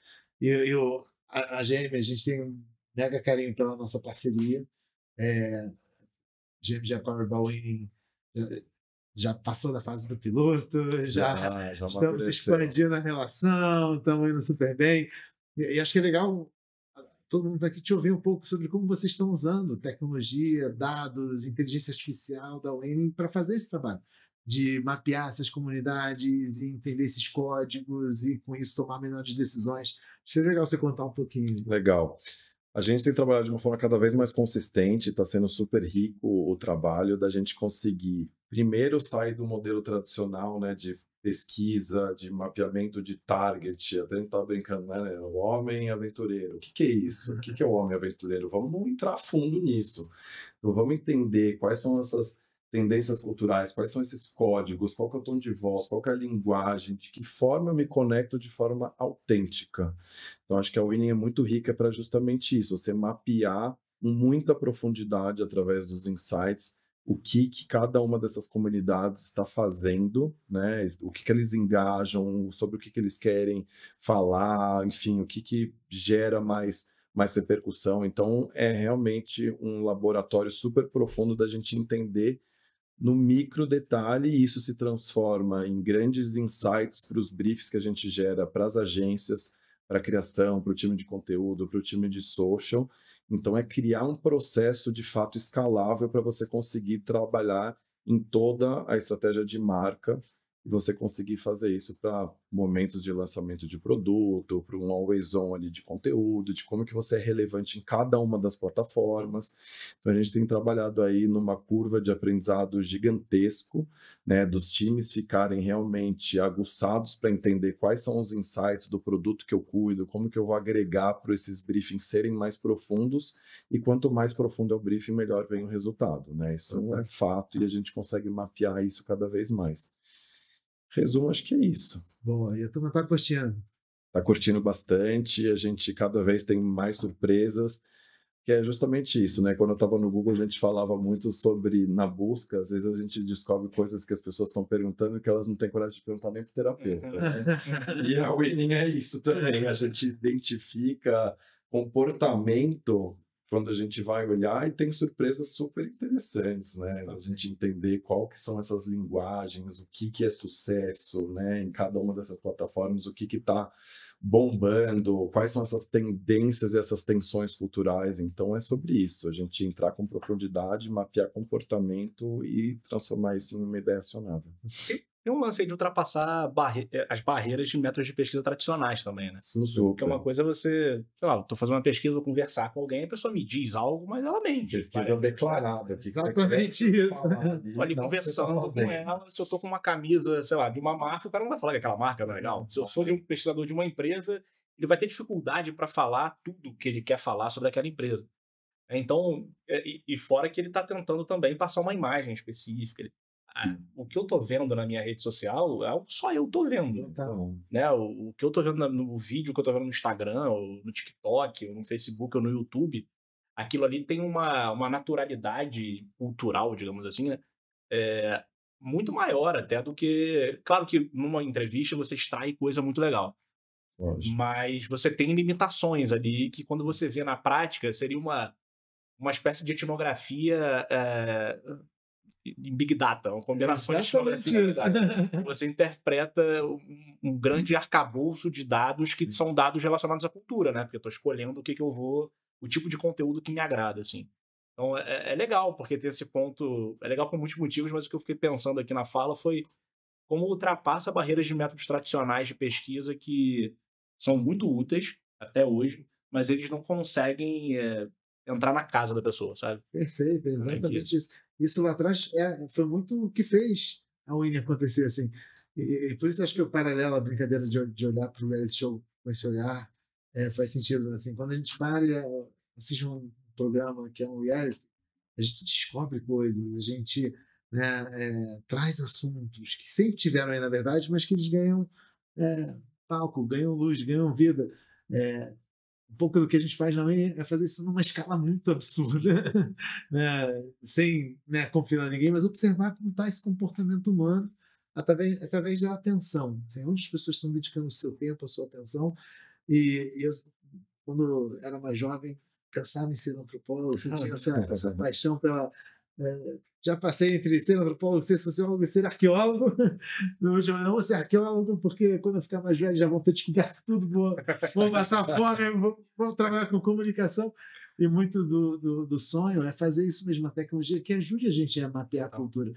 A GM, a gente tem um mega carinho pela nossa parceria, GM Powerball já passou da fase do piloto, já estamos expandindo a relação, estamos indo super bem. E acho que é legal todo mundo aqui te ouvir um pouco sobre como vocês estão usando tecnologia, dados, inteligência artificial da Winning para fazer esse trabalho, de mapear essas comunidades e entender esses códigos e, com isso, tomar melhores decisões. Acho que é legal você contar um pouquinho. Legal. A gente tem trabalhado de uma forma cada vez mais consistente, está sendo super rico o trabalho da gente conseguir, primeiro, sair do modelo tradicional, né, de pesquisa, de mapeamento de target. Até a gente estava brincando, né, o homem aventureiro. O que é isso? O que é o homem aventureiro? Vamos entrar a fundo nisso. Então, vamos entender quais são essas tendências culturais, quais são esses códigos, qual que é o tom de voz, qual que é a linguagem, de que forma eu me conecto de forma autêntica. Então, acho que a Winning é muito rica para justamente isso, você mapear com muita profundidade, através dos insights, o que cada uma dessas comunidades está fazendo, né? O que eles engajam, sobre o que eles querem falar, enfim, o que gera mais repercussão. Então, é realmente um laboratório super profundo da gente entender no micro detalhe, e isso se transforma em grandes insights para os briefs que a gente gera para as agências, para a criação, para o time de conteúdo, para o time de social. Então, é criar um processo de fato escalável para você conseguir trabalhar em toda a estratégia de marca e você conseguir fazer isso para momentos de lançamento de produto, para um always on ali de conteúdo, de como que você é relevante em cada uma das plataformas. Então, a gente tem trabalhado aí numa curva de aprendizado gigantesco, né, dos times ficarem realmente aguçados para entender quais são os insights do produto que eu cuido, como que eu vou agregar para esses briefings serem mais profundos, e quanto mais profundo é o briefing, melhor vem o resultado, né? Isso é fato e a gente consegue mapear isso cada vez mais. Resumo, acho que é isso. Boa, e a turma está curtindo? Está curtindo bastante, a gente cada vez tem mais surpresas, que é justamente isso, né? Quando eu estava no Google, a gente falava muito sobre, na busca, às vezes a gente descobre coisas que as pessoas estão perguntando que elas não têm coragem de perguntar nem para o terapeuta, né? E a Winning é isso também, a gente identifica comportamento quando a gente vai olhar, e tem surpresas super interessantes, né? A gente entender qual que são essas linguagens, o que é sucesso, né? Em cada uma dessas plataformas, o que está bombando, quais são essas tendências e essas tensões culturais. Então, é sobre isso, a gente entrar com profundidade, mapear comportamento e transformar isso em uma ideia acionável. Tem um lance aí de ultrapassar as barreiras de métodos de pesquisa tradicionais também, né? Porque uma coisa é você, sei lá, tô fazendo uma pesquisa, vou conversar com alguém, a pessoa me diz algo, mas ela mente. Pesquisa declarada. Exatamente isso. Tô ali conversando com ela, se eu tô com uma camisa, sei lá, de uma marca, o cara não vai falar que aquela marca não é legal. Se eu sou de um pesquisador de uma empresa, ele vai ter dificuldade para falar tudo que ele quer falar sobre aquela empresa. Então, e fora que ele está tentando também passar uma imagem específica. O que eu tô vendo na minha rede social é o que só eu tô vendo. Então, Né? O que eu tô vendo no vídeo, que eu tô vendo no Instagram, ou no TikTok, ou no Facebook, ou no YouTube, aquilo ali tem uma naturalidade cultural, digamos assim, né? Muito maior até do que... Claro que numa entrevista você extrai coisa muito legal. Lógico. Mas você tem limitações ali que, quando você vê na prática, seria uma espécie de etnografia em Big Data, uma combinação de etnografia e realidade. Você interpreta um grande arcabouço de dados que são dados relacionados à cultura, né? Porque eu estou escolhendo o que eu vou, o tipo de conteúdo que me agrada, assim. Então é legal, porque tem esse ponto, é legal por muitos motivos, mas o que eu fiquei pensando aqui na fala foi como ultrapassa barreiras de métodos tradicionais de pesquisa que são muito úteis até hoje, mas eles não conseguem entrar na casa da pessoa, sabe? Perfeito, é exatamente isso. Isso lá atrás foi muito o que fez a Winnie acontecer, assim. E por isso acho que o paralelo, a brincadeira de olhar para o reality show com esse olhar faz sentido. Assim, quando a gente para e assiste um programa que é um reality, a gente descobre coisas, a gente, né, traz assuntos que sempre tiveram aí, na verdade, mas que eles ganham palco, ganham luz, ganham vida. Um pouco do que a gente faz na Winnie é fazer isso numa escala muito absurda, né? Sem, né, confiar em ninguém, mas observar como está esse comportamento humano através da atenção, assim, onde as pessoas estão dedicando o seu tempo, a sua atenção. E eu, quando era mais jovem, pensava em ser antropólogo, sentia essa paixão pela... já passei entre ser antropólogo, ser sociólogo e ser arqueólogo. Não vou ser arqueólogo, porque quando eu ficar mais velho já vou ter descoberto tudo, vou passar fome, vou trabalhar com comunicação. E muito do sonho é fazer isso mesmo, a tecnologia que ajude a gente a mapear a cultura.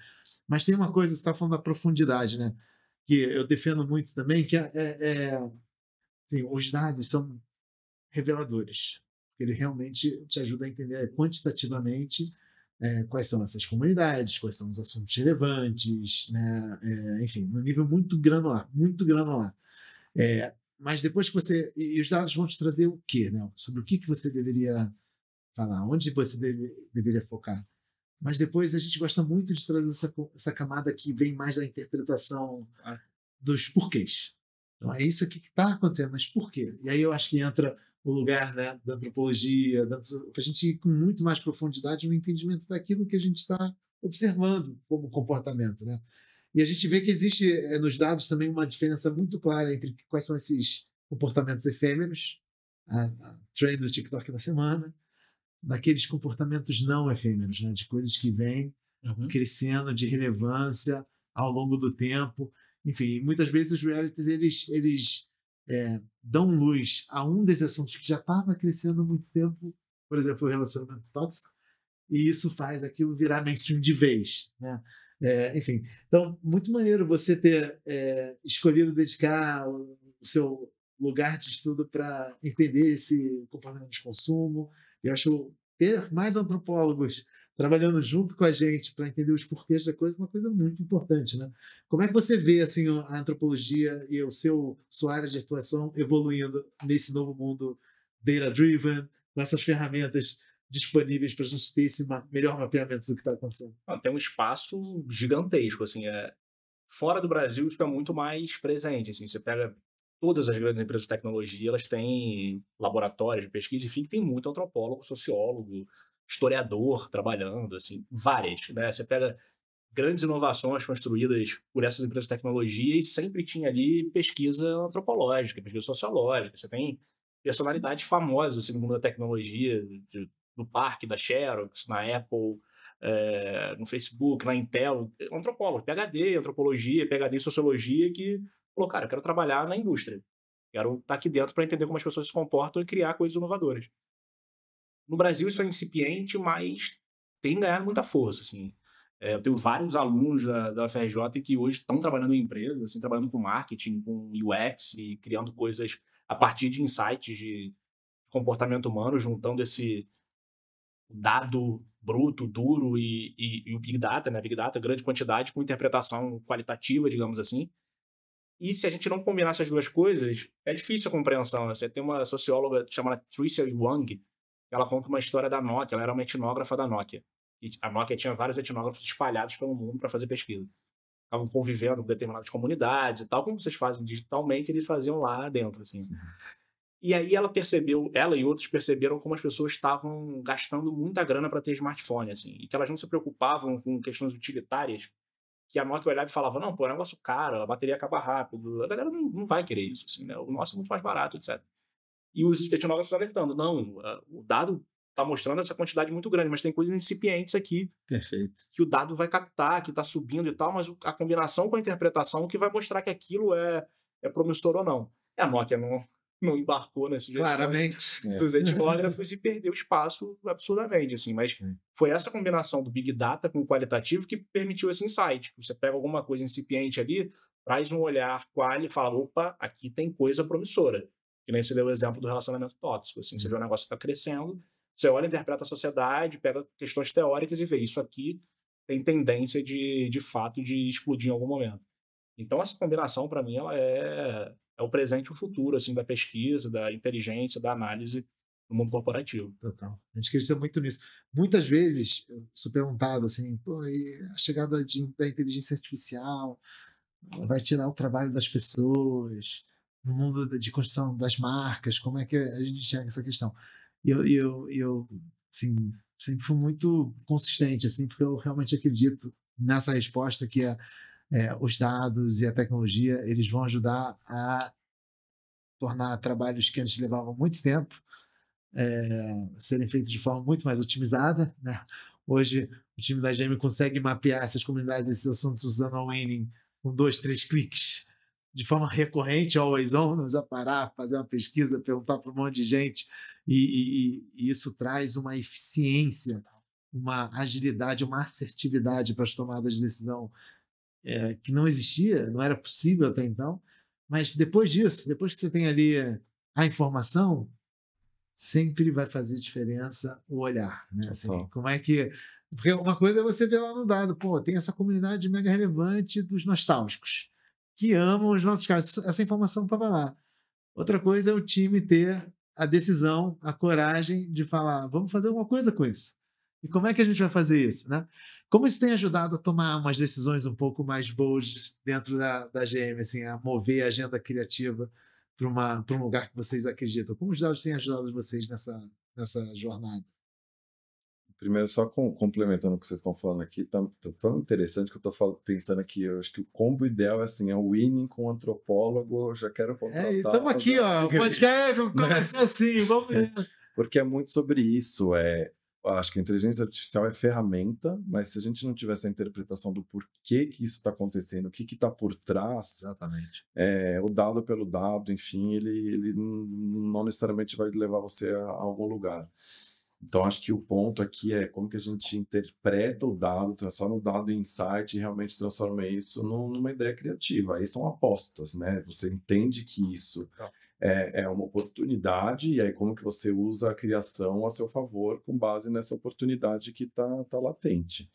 Mas tem uma coisa, você está falando da profundidade, né? Que eu defendo muito também, que assim, os dados são reveladores. Ele realmente te ajuda a entender quantitativamente quais são essas comunidades, quais são os assuntos relevantes, né? Enfim, no nível muito granular, muito granular. Mas depois que você... E os dados vão te trazer o quê, né? Sobre o que você deveria falar, onde você deveria focar. Mas depois a gente gosta muito de trazer essa camada que vem mais da interpretação dos porquês. Então é isso aqui que está acontecendo, mas por quê? E aí eu acho que entra o lugar, né, da antropologia, para a gente ir com muito mais profundidade no entendimento daquilo que a gente está observando como comportamento, né? E a gente vê que existe nos dados também uma diferença muito clara entre quais são esses comportamentos efêmeros, a trend do TikTok da semana, daqueles comportamentos não efêmeros, né, de coisas que vêm crescendo de relevância ao longo do tempo. Enfim, muitas vezes os realities eles dão luz a um desses assuntos que já estava crescendo há muito tempo, por exemplo, o relacionamento tóxico, e isso faz aquilo virar mainstream de vez, né? Enfim, então, muito maneiro você ter escolhido dedicar o seu lugar de estudo para entender esse comportamento de consumo. Eu acho ter mais antropólogos trabalhando junto com a gente para entender os porquês da coisa é uma coisa muito importante, né? Como é que você vê assim a antropologia e sua área de atuação evoluindo nesse novo mundo data-driven, com essas ferramentas disponíveis para a gente ter esse melhor mapeamento do que está acontecendo? Tem um espaço gigantesco, assim, fora do Brasil isso é muito mais presente, assim, você pega todas as grandes empresas de tecnologia, elas têm laboratórios de pesquisa, enfim, que tem muito antropólogo, sociólogo, historiador trabalhando, assim, várias, né? Você pega grandes inovações construídas por essas empresas de tecnologia e sempre tinha ali pesquisa antropológica, pesquisa sociológica. Você tem personalidades famosas assim, no mundo da tecnologia, do Parque, da Xerox, na Apple, no Facebook, na Intel, antropólogo, PhD em antropologia, PhD em sociologia, que falou, cara, eu quero trabalhar na indústria. Quero estar aqui dentro para entender como as pessoas se comportam e criar coisas inovadoras. No Brasil isso é incipiente, mas tem ganhado muita força, assim. Eu tenho vários alunos da UFRJ que hoje estão trabalhando em empresas, assim, trabalhando com marketing, com UX e criando coisas a partir de insights de comportamento humano, juntando esse dado bruto, duro e o Big Data, né? Big Data, grande quantidade, com interpretação qualitativa, digamos assim. E se a gente não combinar essas duas coisas, é difícil a compreensão. Você tem uma socióloga chamada Tricia Wang, ela conta uma história da Nokia, ela era uma etnógrafa da Nokia. E a Nokia tinha vários etnógrafos espalhados pelo mundo para fazer pesquisa. Estavam convivendo com determinadas comunidades e tal, como vocês fazem digitalmente, eles faziam lá dentro, assim. E aí ela e outros perceberam como as pessoas estavam gastando muita grana para ter smartphone, assim, e que elas não se preocupavam com questões utilitárias, que a Nokia olhava e falava, não, pô, é um negócio caro, a bateria acaba rápido, a galera não vai querer isso, assim, né? O nosso é muito mais barato, etc. E os etnógrafos alertando, não, o dado tá mostrando essa quantidade muito grande, mas tem coisas incipientes aqui Perfeito. que o dado vai captar, que está subindo e tal, mas a combinação com a interpretação que vai mostrar que aquilo é promissor ou não. E a Nokia não embarcou nesse Claramente. dos etnógrafos e perdeu espaço absurdamente, assim, mas foi essa combinação do Big Data com o qualitativo que permitiu esse insight. Você pega alguma coisa incipiente ali, traz um olhar qual e fala, opa, aqui tem coisa promissora. Que nem você deu o exemplo do relacionamento tóxico, assim, você vê o negócio que está crescendo, você olha, interpreta a sociedade, pega questões teóricas e vê, isso aqui tem tendência de fato de explodir em algum momento. Então essa combinação, para mim, ela é o presente e o futuro, assim, da pesquisa, da inteligência, da análise no mundo corporativo. Total. A gente acredita muito nisso. Muitas vezes, eu sou perguntado assim, pô, e a chegada da inteligência artificial vai tirar o trabalho das pessoas no mundo de construção das marcas, como é que a gente enxerga essa questão? E eu assim, sempre fui muito consistente, assim, porque eu realmente acredito nessa resposta que os dados e a tecnologia, eles vão ajudar a tornar trabalhos que antes levavam muito tempo serem feitos de forma muito mais otimizada, né? Hoje, o time da GM consegue mapear essas comunidades, esses assuntos, usando a Winning com 2, 3 cliques, de forma recorrente, always on, não precisa parar, fazer uma pesquisa, perguntar para um monte de gente, e isso traz uma eficiência, uma agilidade, uma assertividade para as tomadas de decisão que não existia, não era possível até então, mas depois disso, depois que você tem ali a informação, sempre vai fazer diferença o olhar, né? Assim, como é que... Porque uma coisa é você ver lá no dado, pô, tem essa comunidade mega relevante dos nostálgicos, que amam os nossos casos. Essa informação estava lá. Outra coisa é o time ter a decisão, a coragem de falar, vamos fazer alguma coisa com isso. E como é que a gente vai fazer isso, né? Como isso tem ajudado a tomar umas decisões um pouco mais bold dentro da GM, assim, a mover a agenda criativa para um lugar que vocês acreditam? Como os dados têm ajudado vocês nessa jornada? Primeiro, só complementando o que vocês estão falando aqui, tá tão interessante que eu estou pensando aqui. Eu acho que o combo ideal é assim, é o Winning com o antropólogo. Eu já quero contratar. Estamos aqui, ó. Podcast começou assim, vamos ver. Porque é muito sobre isso. Acho que a inteligência artificial é ferramenta, mas se a gente não tiver essa interpretação do porquê que isso está acontecendo, o que está por trás, exatamente, o dado pelo dado, enfim, ele não necessariamente vai levar você a algum lugar. Então, acho que o ponto aqui é como que a gente interpreta o dado, transforma o dado em insight e realmente transforma isso numa ideia criativa. Aí são apostas, né? Você entende que isso é uma oportunidade e aí como que você usa a criação a seu favor com base nessa oportunidade que tá latente.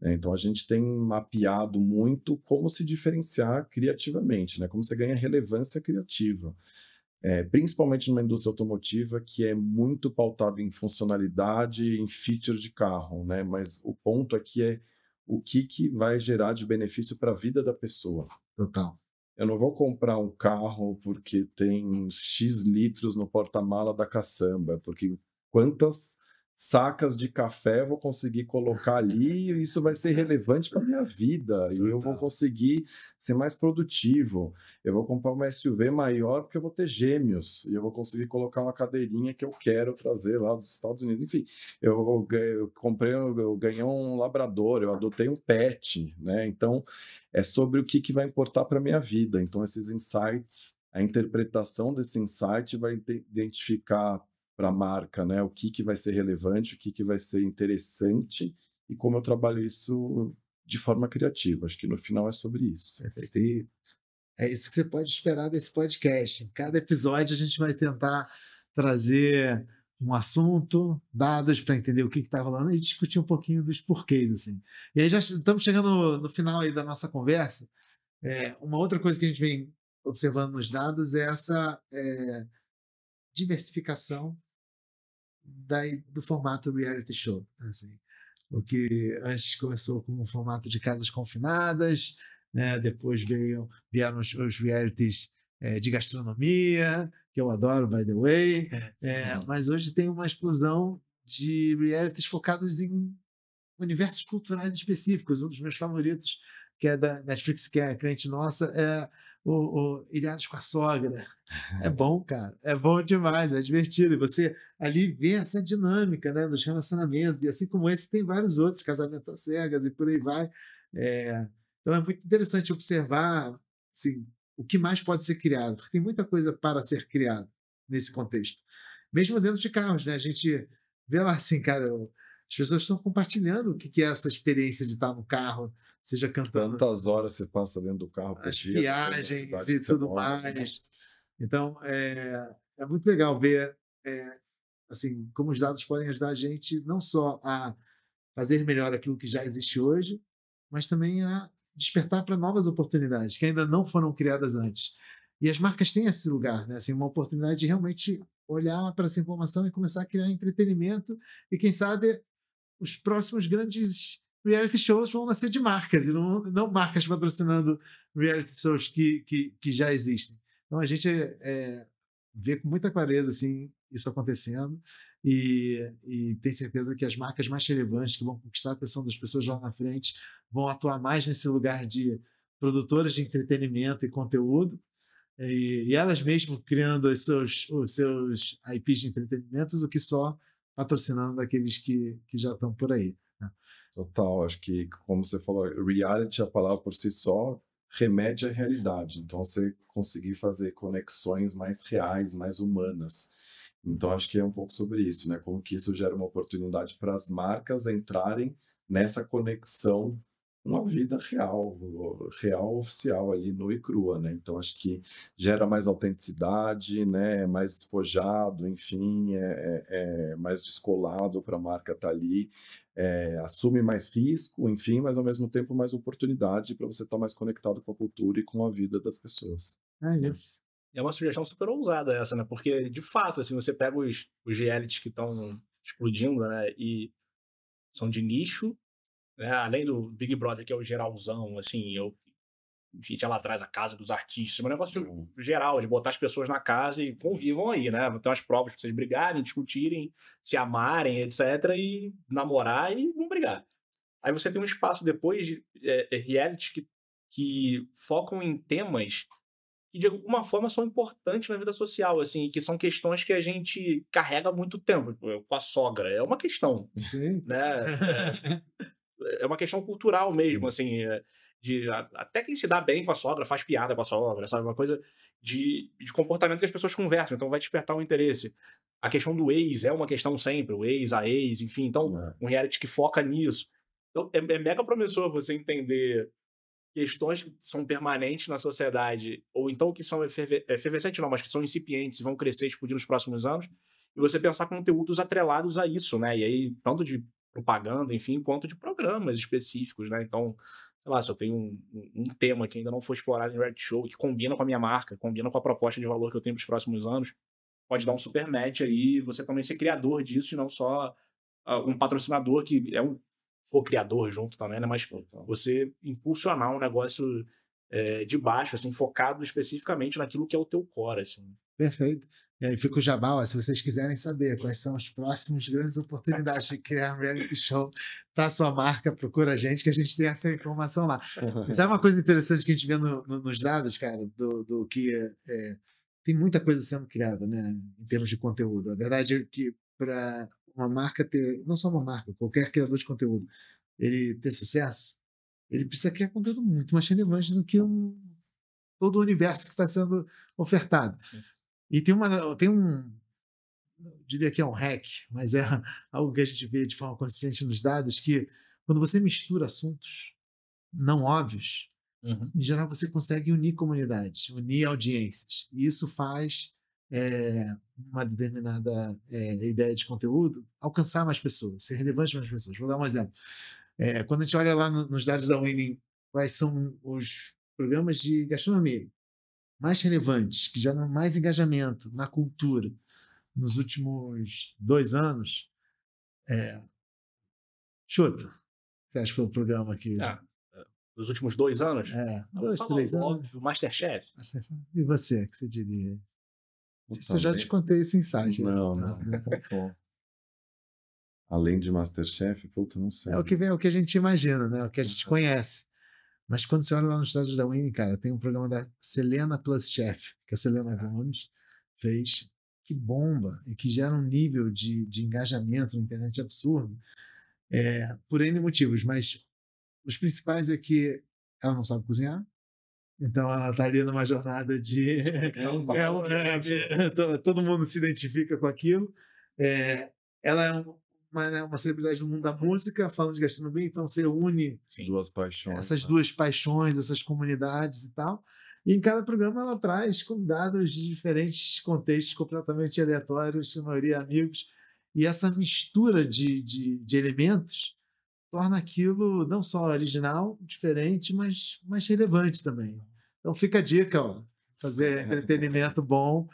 Então, a gente tem mapeado muito como se diferenciar criativamente, né? Como você ganha relevância criativa. Principalmente numa indústria automotiva que é muito pautada em funcionalidade, em feature de carro, né? Mas o ponto aqui é o que vai gerar de benefício para a vida da pessoa. Total. Eu não vou comprar um carro porque tem X litros no porta-mala da caçamba, porque quantas sacas de café eu vou conseguir colocar ali e isso vai ser relevante para a minha vida. E eu vou conseguir ser mais produtivo. Eu vou comprar uma SUV maior porque eu vou ter gêmeos. E eu vou conseguir colocar uma cadeirinha que eu quero trazer lá dos Estados Unidos. Enfim, eu ganhei um labrador, eu adotei um pet, né? Então, é sobre o que vai importar para a minha vida. Então, esses insights, a interpretação desse insight vai identificar para a marca, né? O que vai ser relevante, o que vai ser interessante e como eu trabalho isso de forma criativa. Acho que no final é sobre isso. Perfeito. E é isso que você pode esperar desse podcast. Em cada episódio a gente vai tentar trazer um assunto, dados para entender o que está rolando e discutir um pouquinho dos porquês, assim. E aí já estamos chegando no final aí da nossa conversa. Uma outra coisa que a gente vem observando nos dados é essa diversificação do formato reality show, assim. O que antes começou como um formato de casas confinadas, né? Depois vieram os realities de gastronomia, que eu adoro, by the way, mas hoje tem uma explosão de realities focados em universos culturais específicos. Um dos meus favoritos, que é da Netflix, que é cliente nossa, é o Ilhados com a Sogra. É bom, cara. É bom demais, é divertido. E você ali vê essa dinâmica, né, dos relacionamentos. E assim como esse, tem vários outros, Casamento às Cegas e por aí vai. Então é muito interessante observar assim, o que mais pode ser criado, porque tem muita coisa para ser criada nesse contexto. Mesmo dentro de carros, né? A gente vê lá assim, cara, as pessoas estão compartilhando o que é essa experiência de estar no carro, seja cantando. Quantas horas você passa dentro do carro por as dia? viagens e tudo mais. Então, é muito legal ver assim, como os dados podem ajudar a gente não só a fazer melhor aquilo que já existe hoje, mas também a despertar para novas oportunidades que ainda não foram criadas antes. E as marcas têm esse lugar, né? Assim, uma oportunidade de realmente olhar para essa informação e começar a criar entretenimento e, quem sabe, os próximos grandes reality shows vão nascer de marcas, e não marcas patrocinando reality shows que já existem. Então, a gente vê com muita clareza assim, isso acontecendo e tem certeza que as marcas mais relevantes que vão conquistar a atenção das pessoas lá na frente vão atuar mais nesse lugar de produtoras de entretenimento e conteúdo, e elas mesmas criando os seus IPs de entretenimento do que só patrocinando daqueles que já estão por aí, né? Total, acho que, como você falou, reality, a palavra por si só, remete à realidade. Então, você conseguir fazer conexões mais reais, mais humanas. Então, acho que é um pouco sobre isso, né? Como que isso gera uma oportunidade para as marcas entrarem nessa conexão com a vida real, real oficial ali, nua e crua, né? Então, acho que gera mais autenticidade, né? Mais despojado, enfim, é mais descolado para a marca estar ali, assume mais risco, enfim, mas ao mesmo tempo mais oportunidade para você estar mais conectado com a cultura e com a vida das pessoas. É isso. É uma sugestão super ousada essa, né? Porque, de fato, assim, você pega os realities que estão explodindo, né? E são de nicho, né? Além do Big Brother, que é o geralzão, assim, a gente ia lá atrás, a casa dos artistas, é um negócio geral, de botar as pessoas na casa e convivam aí, né? Tem umas provas para vocês brigarem, discutirem, se amarem, etc. E namorar e vão brigar. Aí você tem um espaço depois de reality que focam em temas que de alguma forma são importantes na vida social, assim, que são questões que a gente carrega há muito tempo, com a sogra, é uma questão, Sim. né? É uma questão cultural mesmo, assim, até quem se dá bem com a sogra faz piada com a sogra, sabe? Uma coisa de comportamento que as pessoas conversam, então vai despertar o interesse. A questão do ex é uma questão sempre, o ex, a ex, enfim, então um reality que foca nisso. Então é mega promissor você entender questões que são permanentes na sociedade, ou então que são efervescentes não, mas que são incipientes e vão crescer e explodir nos próximos anos, e você pensar conteúdos atrelados a isso, né? E aí, tanto de propaganda, enfim, quanto de programas específicos, né? Então, sei lá, se eu tenho um tema que ainda não foi explorado em reality show, que combina com a minha marca, combina com a proposta de valor que eu tenho para os próximos anos, pode dar um super match aí, você também ser criador disso e não só um patrocinador que é um co-criador junto também, né? Mas você impulsionar um negócio de baixo, assim, focado especificamente naquilo que é o teu core, assim. Perfeito. E aí fica o jabá, ó, se vocês quiserem saber quais são as próximas grandes oportunidades de criar um reality show para sua marca, procura a gente, que a gente tem essa informação lá. E sabe uma coisa interessante que a gente vê nos dados, cara, do que tem muita coisa sendo criada, né, em termos de conteúdo. A verdade é que para uma marca ter, não só uma marca, qualquer criador de conteúdo, ele ter sucesso, ele precisa criar conteúdo muito mais relevante do que todo o universo que está sendo ofertado. Sim. E tem eu diria que é um hack, mas é algo que a gente vê de forma consistente nos dados, que quando você mistura assuntos não óbvios, em geral você consegue unir comunidades, unir audiências. E isso faz uma determinada ideia de conteúdo alcançar mais pessoas, ser relevante para mais pessoas. Vou dar um exemplo. Quando a gente olha lá nos dados da Winning, quais são os programas de gastronomia mais relevantes, que geram mais engajamento na cultura nos últimos 2 anos, chuta. Você acha que foi o programa que... Dos últimos 2 anos? 2, 3 anos. Óbvio, Masterchef. E você, o que você diria? Se eu já te contei esse insight. Não. Além de Masterchef, puta, não sei. É o que a gente imagina, né? O que a gente conhece. Mas quando você olha lá nos estádios da Winning, cara, tem um programa da Selena Plus Chef, que a Selena Gomez fez, que bomba e que gera um nível de engajamento na internet absurdo, por N motivos, mas os principais é que ela não sabe cozinhar, então ela está ali numa jornada de... todo mundo se identifica com aquilo. Ela é uma celebridade do mundo da música, falando de gastronomia, então você une duas paixões, essas duas paixões, essas comunidades e tal. E em cada programa ela traz convidados de diferentes contextos completamente aleatórios, a maioria amigos, e essa mistura de elementos torna aquilo não só original, diferente, mas mais relevante também. Então fica a dica, ó, fazer entretenimento bom,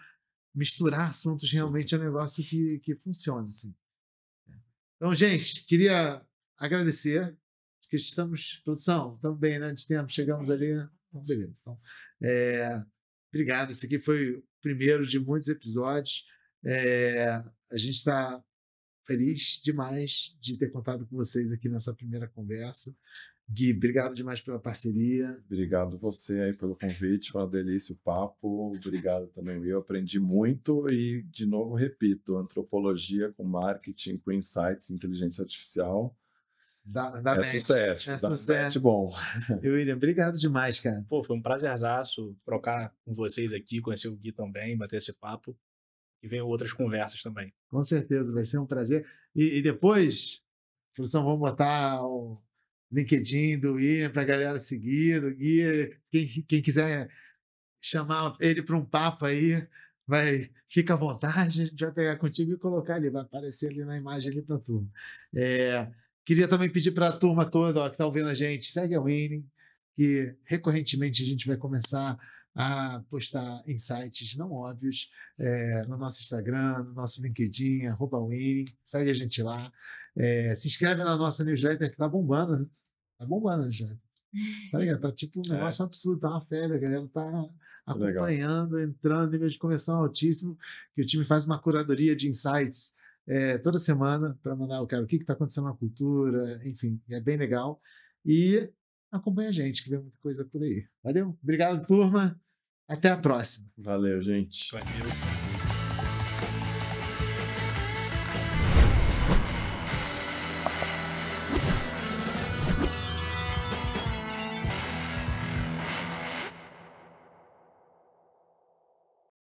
misturar assuntos realmente é um negócio que funciona. Assim. Então, gente, queria agradecer, que estamos, produção, estamos bem, né? De tempo, chegamos ali, então, beleza. Então, obrigado, esse aqui foi o primeiro de muitos episódios. A gente está feliz demais de ter contado com vocês aqui nessa primeira conversa. Gui, obrigado demais pela parceria. Obrigado você aí pelo convite, foi uma delícia o papo. Obrigado também, eu aprendi muito e, de novo, repito, antropologia com marketing, com insights, inteligência artificial. Dá sucesso. Dá sucesso bom. William, obrigado demais, cara. Pô, foi um prazerzaço trocar com vocês aqui, conhecer o Gui também, bater esse papo. E venham outras conversas também. Com certeza, vai ser um prazer. E depois, produção, vamos botar o LinkedIn do William para a galera seguir, do Gui. Quem quiser chamar ele para um papo aí, fica à vontade, a gente vai pegar contigo e colocar ali, vai aparecer ali na imagem ali para a turma. Queria também pedir para a turma toda ó, que está ouvindo a gente, segue a Winning, que recorrentemente a gente vai começar a postar insights não óbvios no nosso Instagram, no nosso LinkedIn, @Winning, segue a gente lá. Se inscreve na nossa newsletter que está bombando, né? Tá bombando a newsletter. Tá tipo um negócio absurdo, tá uma febre, a galera tá acompanhando, entrando, nível de conversão altíssimo, que o time faz uma curadoria de insights toda semana para mandar o cara o que está acontecendo na cultura, enfim, é bem legal. E acompanha a gente, que vem muita coisa por aí. Valeu? Obrigado, turma. Até a próxima. Valeu, gente. Valeu.